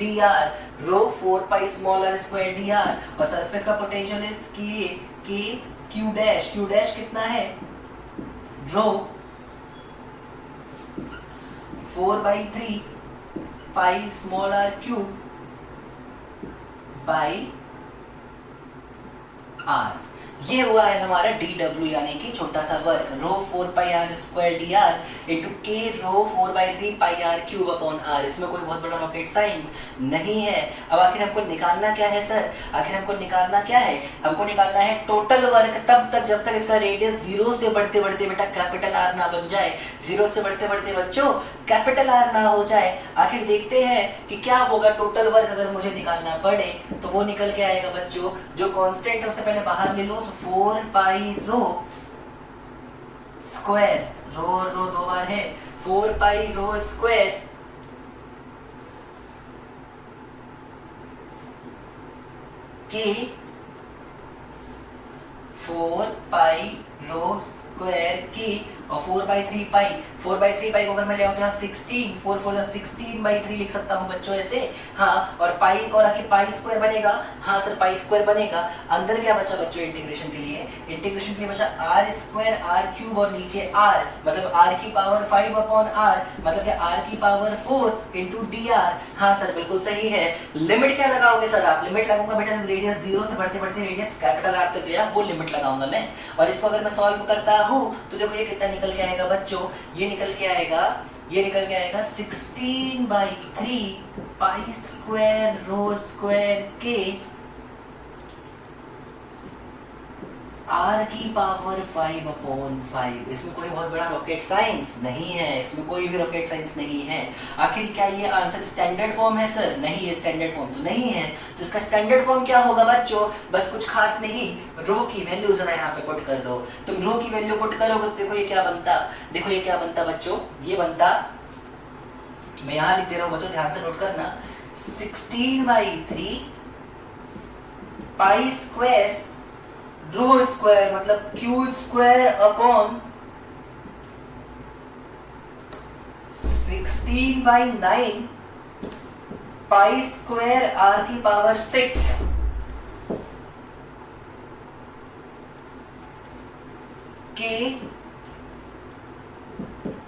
dr, रो 4 pi small r square dr, और सरफेस का पोटेंशियल इज q डैश कितना है? रो 4/3 pi small r cube by r। ये हुआ है हमारा dw यानी कि छोटा सा वर्क, रो 4 pi r square dr into k रो 4/3 पाई r क्यूब अपॉन r। इसमें कोई बहुत बड़ा रॉकेट साइंस नहीं है। अब आखिर हमको निकालना क्या है सर? हमको निकालना है टोटल वर्क, तब तक जब तक इसका रेडियस 0 से बढ़ते बेटा कैपिटल R ना बन जाए, 0 से बढ़ते बच्चों कैपिटल R ना हो जाए। आखिर देखते हैं कि क्या होगा टोटल वर्क अगर मुझे निकालना पड़े, तो वो निकल के आएगा बच्चों, जो कांस्टेंट है उससे पहले बाहर ले लो, तो 4 पाई रो स्क्वायर, रो 2 बार है, 4 पाई रो स्क्वायर के 4 पाई रो स्क्वायर के, और 4/3 पाई को अगर मैं ले आऊं तो यहाँ 16, 4 4 16/3 लिख सकता हूँ बच्चों ऐसे। हाँ, और पाई को रखे पाई स्क्वायर बनेगा। हाँ सर पाई स्क्वायर बनेगा। अंदर क्या बचा बच्चों इंटीग्रेशन के लिए बचा r स्क्वायर r क्यूब, और नीचे r मतलब r की पावर 5 अपॉन r, मतलब r की पावर 4 इंटू dr। हाँ सर बिल्कुल सही है। लिमिट क्या लगाओगे सर आप? लिमिट लगाऊंगा बेटा रेडियस 0 से बढ़ते रेडियस कैपिटल R तक गया, वो लिमिट लगाऊंगा मैं। और इसको अगर मैं सॉल्व करता हूँ तो देखो ये कितना निकल के आएगा बच्चों, ये निकल के आएगा 16/3 पाई स्क्वायर रो स्क्वायर के r की पावर 5 अपॉन 5। इसमें कोई बहुत बड़ा रॉकेट साइंस नहीं है, आखिर क्या ये आंसर स्टैंडर्ड फॉर्म है सर? नहीं, ये स्टैंडर्ड फॉर्म तो नहीं है। तो इसका स्टैंडर्ड फॉर्म क्या होगा बच्चों? बस कुछ खास नहीं, रो की वैल्यू जरा यहाँ पे पुट कर दो। तुम रो की वैल्यू पुट करोगे तो देखो ये क्या बनता बच्चों, ये बनता, मैं यहाँ लिख दे रहा हूँ बच्चों, ध्यान से नोट करना, 16/3 पाई स्क्वायर रो स्क्वायर मतलब Q square upon 16/9 pi square r की पावर 6 के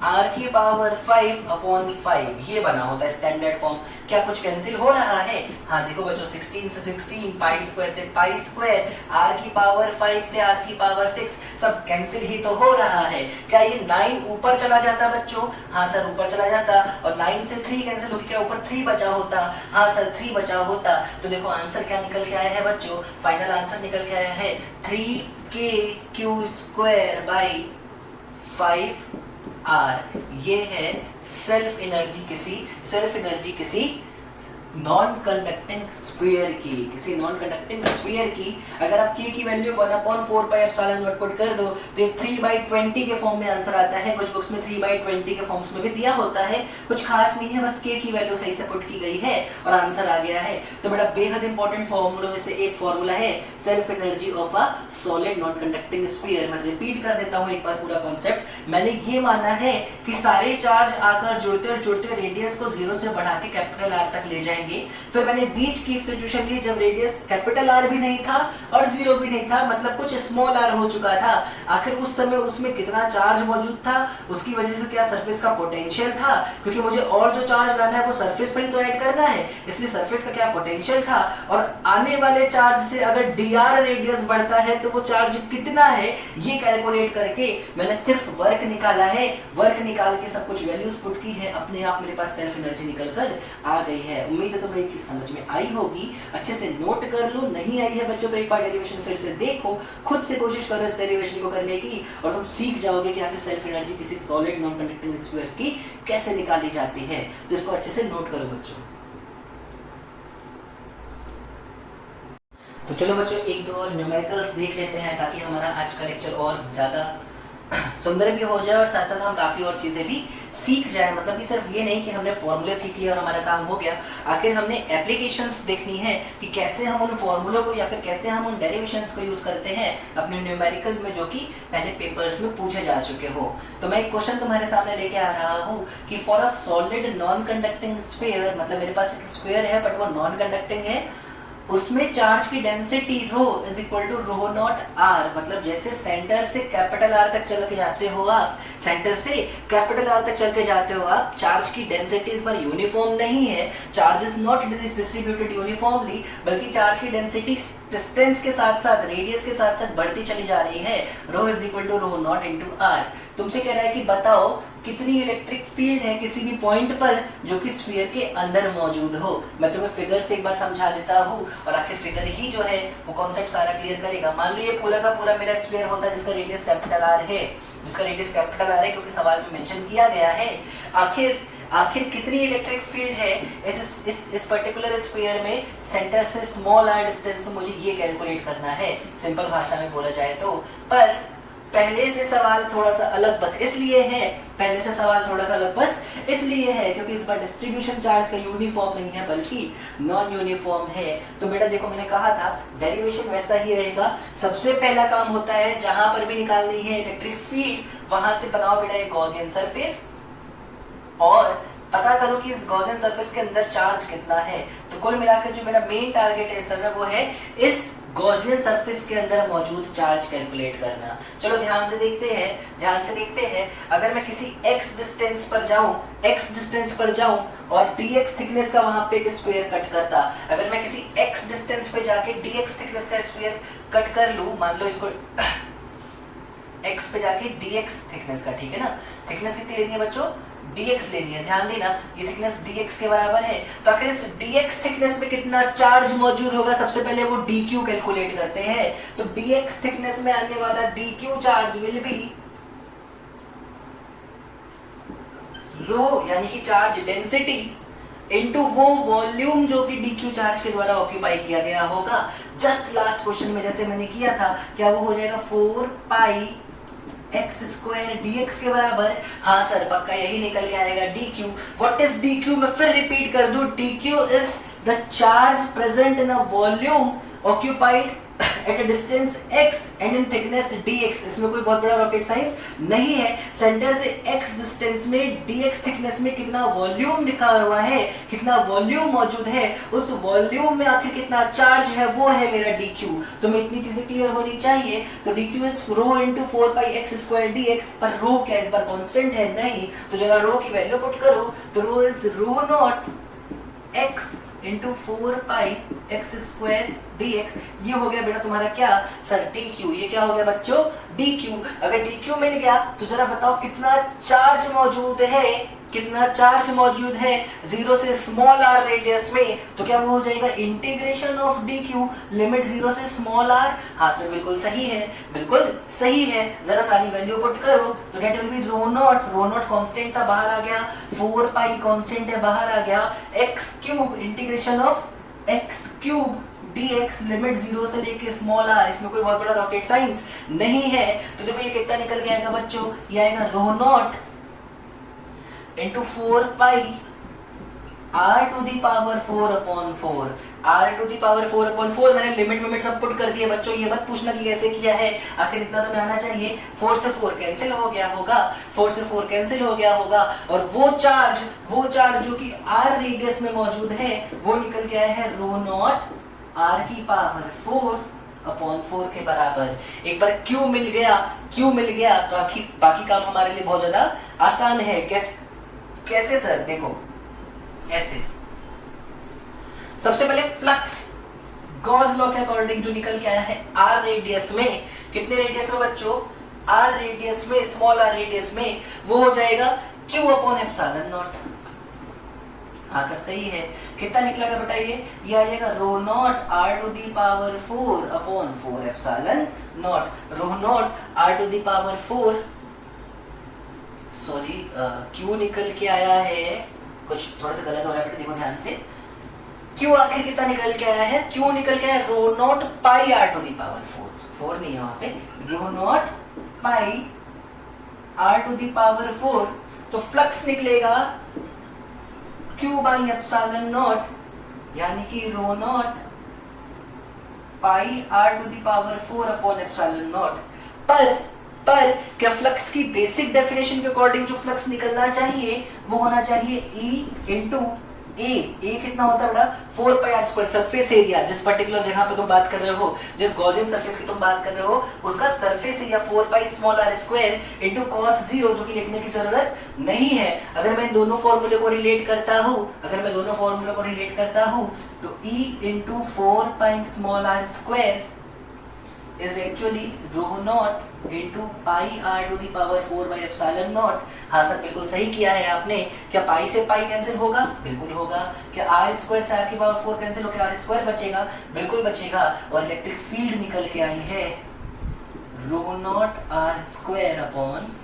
r की पावर 5/5 ये बना होता है स्टैंडर्ड फॉर्म। क्या कुछ कैंसिल हो रहा है? हाँ देखो बच्चों 16 से 16, पाई स्क्वायर से पाई स्क्वायर, r की पावर 5 से r की पावर 6 सब कैंसिल ही तो हो रहा है। क्या ये 9 ऊपर चला जाता बच्चों? हाँ सर ऊपर चला जाता, और 9 से 3 कैंसिल होकर क्या ऊपर 3 बचा होता? हाँ सर 3 बचा होता। तो देखो आंसर क्या निकल के आया है बच्चों? फाइनल आंसर निकल के आया है 3kq² 5r। ये है सेल्फ एनर्जी किसी नॉन कंडक्टिंग स्फीयर की, अगर आप k की वैल्यू 1/4πε0 पुट कर दो तो ये 3/20 के फॉर्म में आंसर आता है। कुछ बुक्स में 3/20 के फॉर्म्स में भी दिया होता है, कुछ खास नहीं है, बस k की वैल्यू सही से पुट की गई है और आंसर आ गया है। तो बड़ा बेहद इंपॉर्टेंट फॉर्मूलों में से एक फॉर्मूला है self energy of a solid non conducting sphere. मैं रिपीट कर देता हूँ एक बार पूरा कॉन्सेप्ट। मैंने ये माना है कि सारे चार्ज आकर जुड़ते रेडियस को 0 से बढ़ा के कैपिटल R तक ले जाएंगे। फिर मैंने बीच की एक सिचुएशन ली जब रेडियस कैपिटल R भी नहीं था और 0 भी नहीं था, मतलब कुछ स्मॉल r हो चुका था। आखिर उस समय उसमें कितना चार्ज मौजूद था, उसकी वजह से क्या सरफेस का पोटेंशियल था, क्योंकि मुझे और जो चार्ज लाना है वो सरफेस पर ही तो ऐड करना है, इसलिए सरफेस का क्या पोटेंशियल था, और आने वाले चार्ज से अगर dr रेडियस बढ़ता है तो वो चार्ज कितना है ये कैलकुलेट करके मैंने सिर्फ वर्क निकाला है। वर्क निकाल के सब कुछ वैल्यूज पुट की है, अपने आप मेरे पास सेल्फ एनर्जी निकल कर आ गई है। उम्मीद है तुम्हें ये चीज समझ में आई होगी, अच्छे से नोट कर लो। नहीं आई है बच्चों तो एक बार डेरिवेशन फिर से देखो, खुद से कोशिश करो इस डेरिवेशन को करने की और तुम सीख जाओगे कि आखिर सेल्फ एनर्जी किसी सॉलिड नॉन कंडक्टिंग स्फीयर की कैसे निकाली जाती है। तो इसको अच्छे से नोट करो बच्चों। तो चलो बच्चों एक दो और न्यूमेरिकल्स देख लेते हैं ताकि हमारा आज का लेक्चर और ज्यादा सुंदर भी हो जाए और साथ साथ हम काफी और चीजें भी सीख जाए। मतलब कि सिर्फ ये नहीं कि हमने फॉर्मूले सीख लिया और हमारा काम हो गया, आखिर हमने एप्लीकेशंस देखनी है कि कैसे हम उन फॉर्मूलों को या फिर कैसे हम उन डेरिवेशंस को यूज करते हैं अपने न्यूमेरिकल में, जो कि पहले पेपर्स में पूछे जा चुके हो। तो मैं एक क्वेश्चन तुम्हारे सामने लेके आ रहा हूँ कि for a solid non conducting sphere, मतलब मेरे पास एक स्फीयर है बट वो नॉन कंडक्टिंग है, उसमें चार्ज की density rho is equal to rho not r. मतलब जैसे सेंटर से कैपिटल आर तक चल के जाते हो आप, चार्ज की डेंसिटी इस बार यूनिफॉर्म नहीं है, charge is not distributed uniformly, बल्कि चार्ज की डेंसिटी डिस्टेंस के साथ साथ रेडियस के साथ साथ बढ़ती चली जा रही है। Rho is equal to rho naught into R. तुमसे कह रहा है कि बताओ कितनी इलेक्ट्रिक फील्ड है किसी भी पॉइंट पर जो कि स्फीयर के अंदर मौजूद हो। मैं तुम्हें फिगर से एक बार समझा देता हूँ और आखिर फिगर ही जो है वो कॉन्सेप्ट सारा क्लियर करेगा। मान लो ये पूरा का पूरा मेरा स्फीयर होता है जिसका रेडियस कैपिटल आर है, क्योंकि सवाल में मेंशन किया गया है। आखिर कितनी इलेक्ट्रिक फील्ड है इस पर्टिकुलर स्फीयर में सेंटर से स्मॉल आर डिस्टेंस में, मुझे ये कैलकुलेट करना है सिंपल भाषा में बोला जाए तो। पर पहले से सवाल थोड़ा सा अलग बस इसलिए है क्योंकि इस बार डिस्ट्रीब्यूशन चार्ज का यूनिफॉर्म नहीं है बल्कि नॉन यूनिफॉर्म है। तो बेटा देखो मैंने कहा था डेरिवेशन वैसा ही रहेगा। सबसे पहला काम होता है जहां पर भी निकालनी है इलेक्ट्रिक फील्ड, वहां से बनाओ बेटा एक गॉसियन सरफेस और पता करो कि इस गॉसियन सरफेस के अंदर चार्ज कितना है। तो कुल मिलाकर जो मेरा मेन टारगेट है इस समय वो है इस गॉसियन सरफेस के अंदर मौजूद चार्ज कैलकुलेट करना। चलो ध्यान से देखते हैं। अगर मैं किसी x डिस्टेंस पर जाऊं और dx थिकनेस का वहां पे एक स्फीयर कट करता, अगर मैं किसी x डिस्टेंस पे जाके dx थिकनेस का स्फीयर कट कर लूं, मान लो इसको x पे जाके dx थिकनेस का, ठीक है ना, थिकनेस कितनी लेनी है बच्चों, dx लेनी है। ध्यान देना ये थिकनेस dx के बराबर है। तो आखिर इस dx थिकनेस में कितना चार्ज मौजूद होगा, सबसे पहले वो dq कैलकुलेट करते हैं। तो dx थिकनेस में आने वाला dq चार्ज विल बी रो यानी कि चार्ज डेंसिटी इनटू वो वॉल्यूम जो कि dq चार्ज के द्वारा ऑक्यूपाई किया गया होगा। जस्ट लास्ट क्वेश्चन में जैसे मैंने किया था, क्या वो हो जाएगा 4 पाई x स्क्वायर dx के बराबर। हाँ सर पक्का यही निकल के आएगा dq। व्हाट इज dq, मैं फिर रिपीट कर दूं, dq is the charge present in a volume occupied at a distance x and in thickness dx। इसमें कोई बहुत बड़ा रॉकेट साइंस नहीं है। सेंटर से x डिस्टेंस में dx थिकनेस में कितना वॉल्यूम लिखा हुआ है, कितना वॉल्यूम मौजूद है, उस वॉल्यूम में आखिर कितना चार्ज है, वो है मेरा dq। तो मैं इतनी चीजें क्लियर होनी चाहिए। तो dq इज rho into 4 pi x square dx। पर रो क्या इस बार कांस्टेंट है? नहीं। तो जरा रो की वैल्यू पुट करो तो rho is rho naught x into 4 pi X square dx। ये हो गया बेटा तुम्हारा क्या सर dq। ये क्या हो गया बच्चों? dq। अगर dq मिल गया तो जरा बताओ कितना चार्ज मौजूद है, कितना चार्ज मौजूद है 0 से स्मॉल r रेडियस में। तो क्या वो हो जाएगा इंटीग्रेशन ऑफ dq लिमिट 0 से स्मॉल r। हाँ सर बिल्कुल सही है, बिल्कुल सही है। जरा सारी वैल्यू पुट करो तो that will be rho not constant था बाहर आ गया, 4 पाई कांस्टेंट है बाहर आ गया, x cube integration of x cube dx limit 0 से लेके स्मॉल r। इसमें कोई बहुत बड़ा रॉकेट साइंस नहीं है। तो देखो ये कितना निकल के आएगा बच्चों? ये आएगा rho naught into 4 pi r to the power 4 upon 4। r to the power 4 upon 4 मैंने लिमिट सब पुट कर दिए बच्चों। ये मत पूछना कि कैसे किया है, आखिर इतना तो मैं आना चाहिए। 4 से 4 कैंसिल हो गया होगा, 4 से 4 कैंसिल हो गया होगा, और वो चार्ज जो कि r रेडियस में मौजूद है वो निकल के आया है रो नॉट r की पावर 4 अपॉन 4 के बराबर। एक बार Q मिल गया तो बाकी काम हमारे लिए बहुत ज्यादा आसान है। कैसे सर? देखो ऐसे, सबसे पहले फ्लक्स गॉस लॉ के अकॉर्डिंग जो निकल के आया है r रेडियस में, कितने रेडियस में बच्चों? r रेडियस में, स्मॉल r रेडियस में, वो हो जाएगा q अपॉन एप्सिलॉन नॉट। हाँ सर सही है। कितना निकलेगा बताइए? ये आ जाएगा rho naught r to the power 4 upon 4 epsilon naught. Rho naught r to the power 4, sorry Q निकल के आया है, कुछ थोड़ा सा गलत हो रहा है बेटा, देखो ध्यान से। क्यू आखिर कितना निकल के आया है? क्यू निकल के आया rho naught pi r to the power 4 नहीं है वहां पे, rho naught pi r to the power 4। तो फ्लक्स निकलेगा क्यू बाई एप्सिलॉन नॉट, यानी कि rho naught pi r to the power 4 upon epsilon naught. पर क्या फ्लक्स की बेसिक डेफिनेशन के अकॉर्डिंग जो फ्लक्स निकलना चाहिए वो होना चाहिए E इंटू ए कितना होता है बेटा? 4 pi r square. Surface area जिस पर्टिकुलर जगह पे तुम बात कर रहे हो, जिस गॉसियन सरफेस की तुम बात कर रहे हो, उसका surface area 4 pi small r square into cos 0, जो कि लिखने की जरूरत नहीं है। अगर मैं दोनों फॉर्मूले को रिलेट करता हूँ तो E into 4 pi small r square is actually rho naught into pi r to the power 4 by epsilon naught। हाँ सर बिल्कुल सही किया है आपने। क्या पाई से पाई कैंसिल होगा? बिल्कुल होगा। क्या r स्क्वायर से r की पावर 4 कैंसिल होकर r स्क्वायर बचेगा? बिल्कुल बचेगा। और इलेक्ट्रिक फील्ड निकल के आई है rho naught r square upon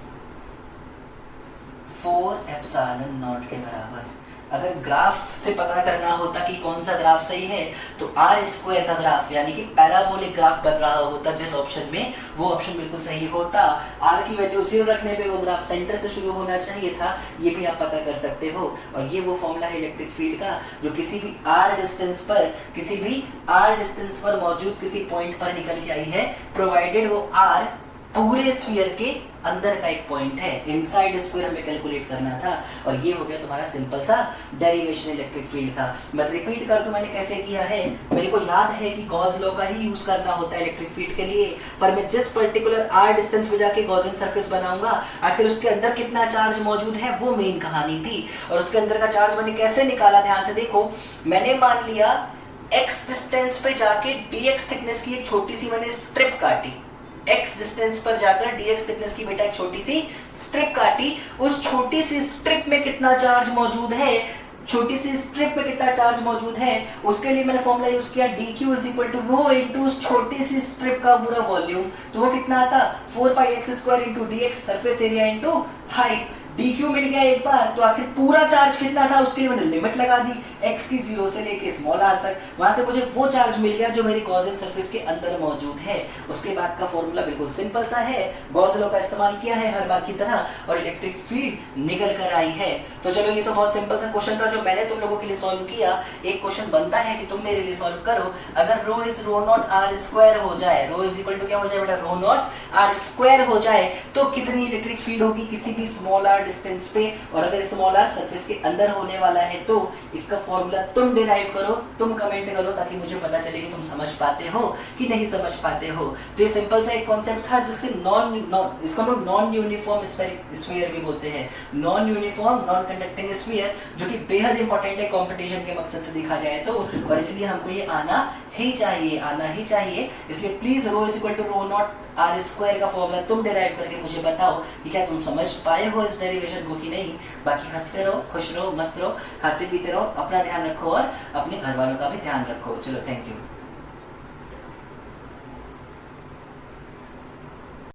4 epsilon naught के बराबर। अगर ग्राफ से पता करना होता कि कौन सा ग्राफ सही है तो r स्क्वायर का ग्राफ यानी कि पैराबोलिक ग्राफ बन रहा होता जिस ऑप्शन में, वो ऑप्शन बिल्कुल सही होता। r की वैल्यू 0 रखने पे वो ग्राफ सेंटर से शुरू होना चाहिए था, ये भी आप पता कर सकते हो। और ये वो फॉर्मूला है इलेक्ट्रिक फील्ड का जो किसी भी r डिस्टेंस पर मौजूद किसी पॉइंट पर निकल के आई है, प्रोवाइडेड वो r पूरे स्फीयर के अंदर का एक पॉइंट है। इनसाइड स्क्वायर हमें कैलकुलेट करना था। और ये हो गया तुम्हारा सिंपल सा डेरिवेशन इलेक्ट्रिक फील्ड का। मैं रिपीट कर दूं मैंने कैसे किया है। मेरे को याद है कि गॉस लॉ का ही यूज करना होता है इलेक्ट्रिक फील्ड के लिए, पर मैं जिस पर्टिकुलर r डिस्टेंस पे जाके गॉसियन सरफेस बनाऊंगा, आखिर उसके अंदर कितना चार्ज मौजूद है वो मेन कहानी थी। और उसके अंदर का चार्ज मैंने कैसे निकाला, ध्यान से देखो। मैंने मान लिया x डिस्टेंस पे जाके dx थिकनेस की एक छोटी सी मैंने स्ट्रिप काटी, x डिस्टेंस पर जाकर dx थिकनेस की बेटा एक छोटी सी स्ट्रिप काटी। उस छोटी सी स्ट्रिप में कितना चार्ज मौजूद है, छोटी सी स्ट्रिप में कितना चार्ज मौजूद है, उसके लिए मैंने फॉर्मूला यूज किया dq is equal to rho into उस छोटी सी स्ट्रिप का पूरा वॉल्यूम। तो वो कितना आता 4 pi x square into dx, surface area into height. D Q मिल गया एक बार, तो आखिर पूरा चार्ज कितना था उसके लिए मैंने लिमिट लगा दी x की 0 से लेके स्मॉल r तक, वहां से मुझे वो चार्ज मिल गया जो मेरी गॉसियन सरफेस के अंदर मौजूद है। उसके बाद का फॉर्मूला बिल्कुल सिंपल सा है, गॉस लॉ का इस्तेमाल किया है हर बार की तरह और इलेक्ट्रिक फील्ड निकल कर आई है। तो चलो ये तो बहुत सिंपल सा क्वेश्चन था जो मैंने तुम लोगों के लिए सॉल्व किया। एक क्वेश्चन बनता है कि तुम मेरे लिए सॉल्व करो, अगर rho is rho not are square हो जाए, रो इज इक्वल टू क्या हो जाए बेटा, रो नॉट आर स्क्वायर हो जाए, तो कितनी इलेक्ट्रिक फील्ड होगी किसी भी स्मॉल आर डिस्टेंस पे, और अगर स्मॉल आर सरफेस के अंदर होने वाला है तो इसका फॉर्मूला तुम डिराइव करो, तुम कमेंट करो, ताकि मुझे पता चले कि तुम समझ पाते हो कि नहीं समझ पाते हो। तो ये सिंपल सा एक कॉन्सेप्ट था जिससे इसको हम लोग नॉन यूनिफॉर्म स्फीयर भी बोलते हैं, non uniform non conducting sphere, जो कि बेहद इंपॉर्टेंट है कंपटीशन के मकसद से देखा जाए तो, और इसलिए हमको ये आना ही चाहिए। इसलिए please rho is equal to rho not are square का फॉर्मूला तुम डिराइव करके मुझे बताओ कि क्या तुम समझ पाए हो इस डेरिवेशन को कि नहीं। बाकी हंसते रहो, खुश रहो, मस्त रहो, खाते पीते रहो, अपना ध्यान रखो और अपने घर वालों का भी ध्यान रखो। चलो, थैंक यू।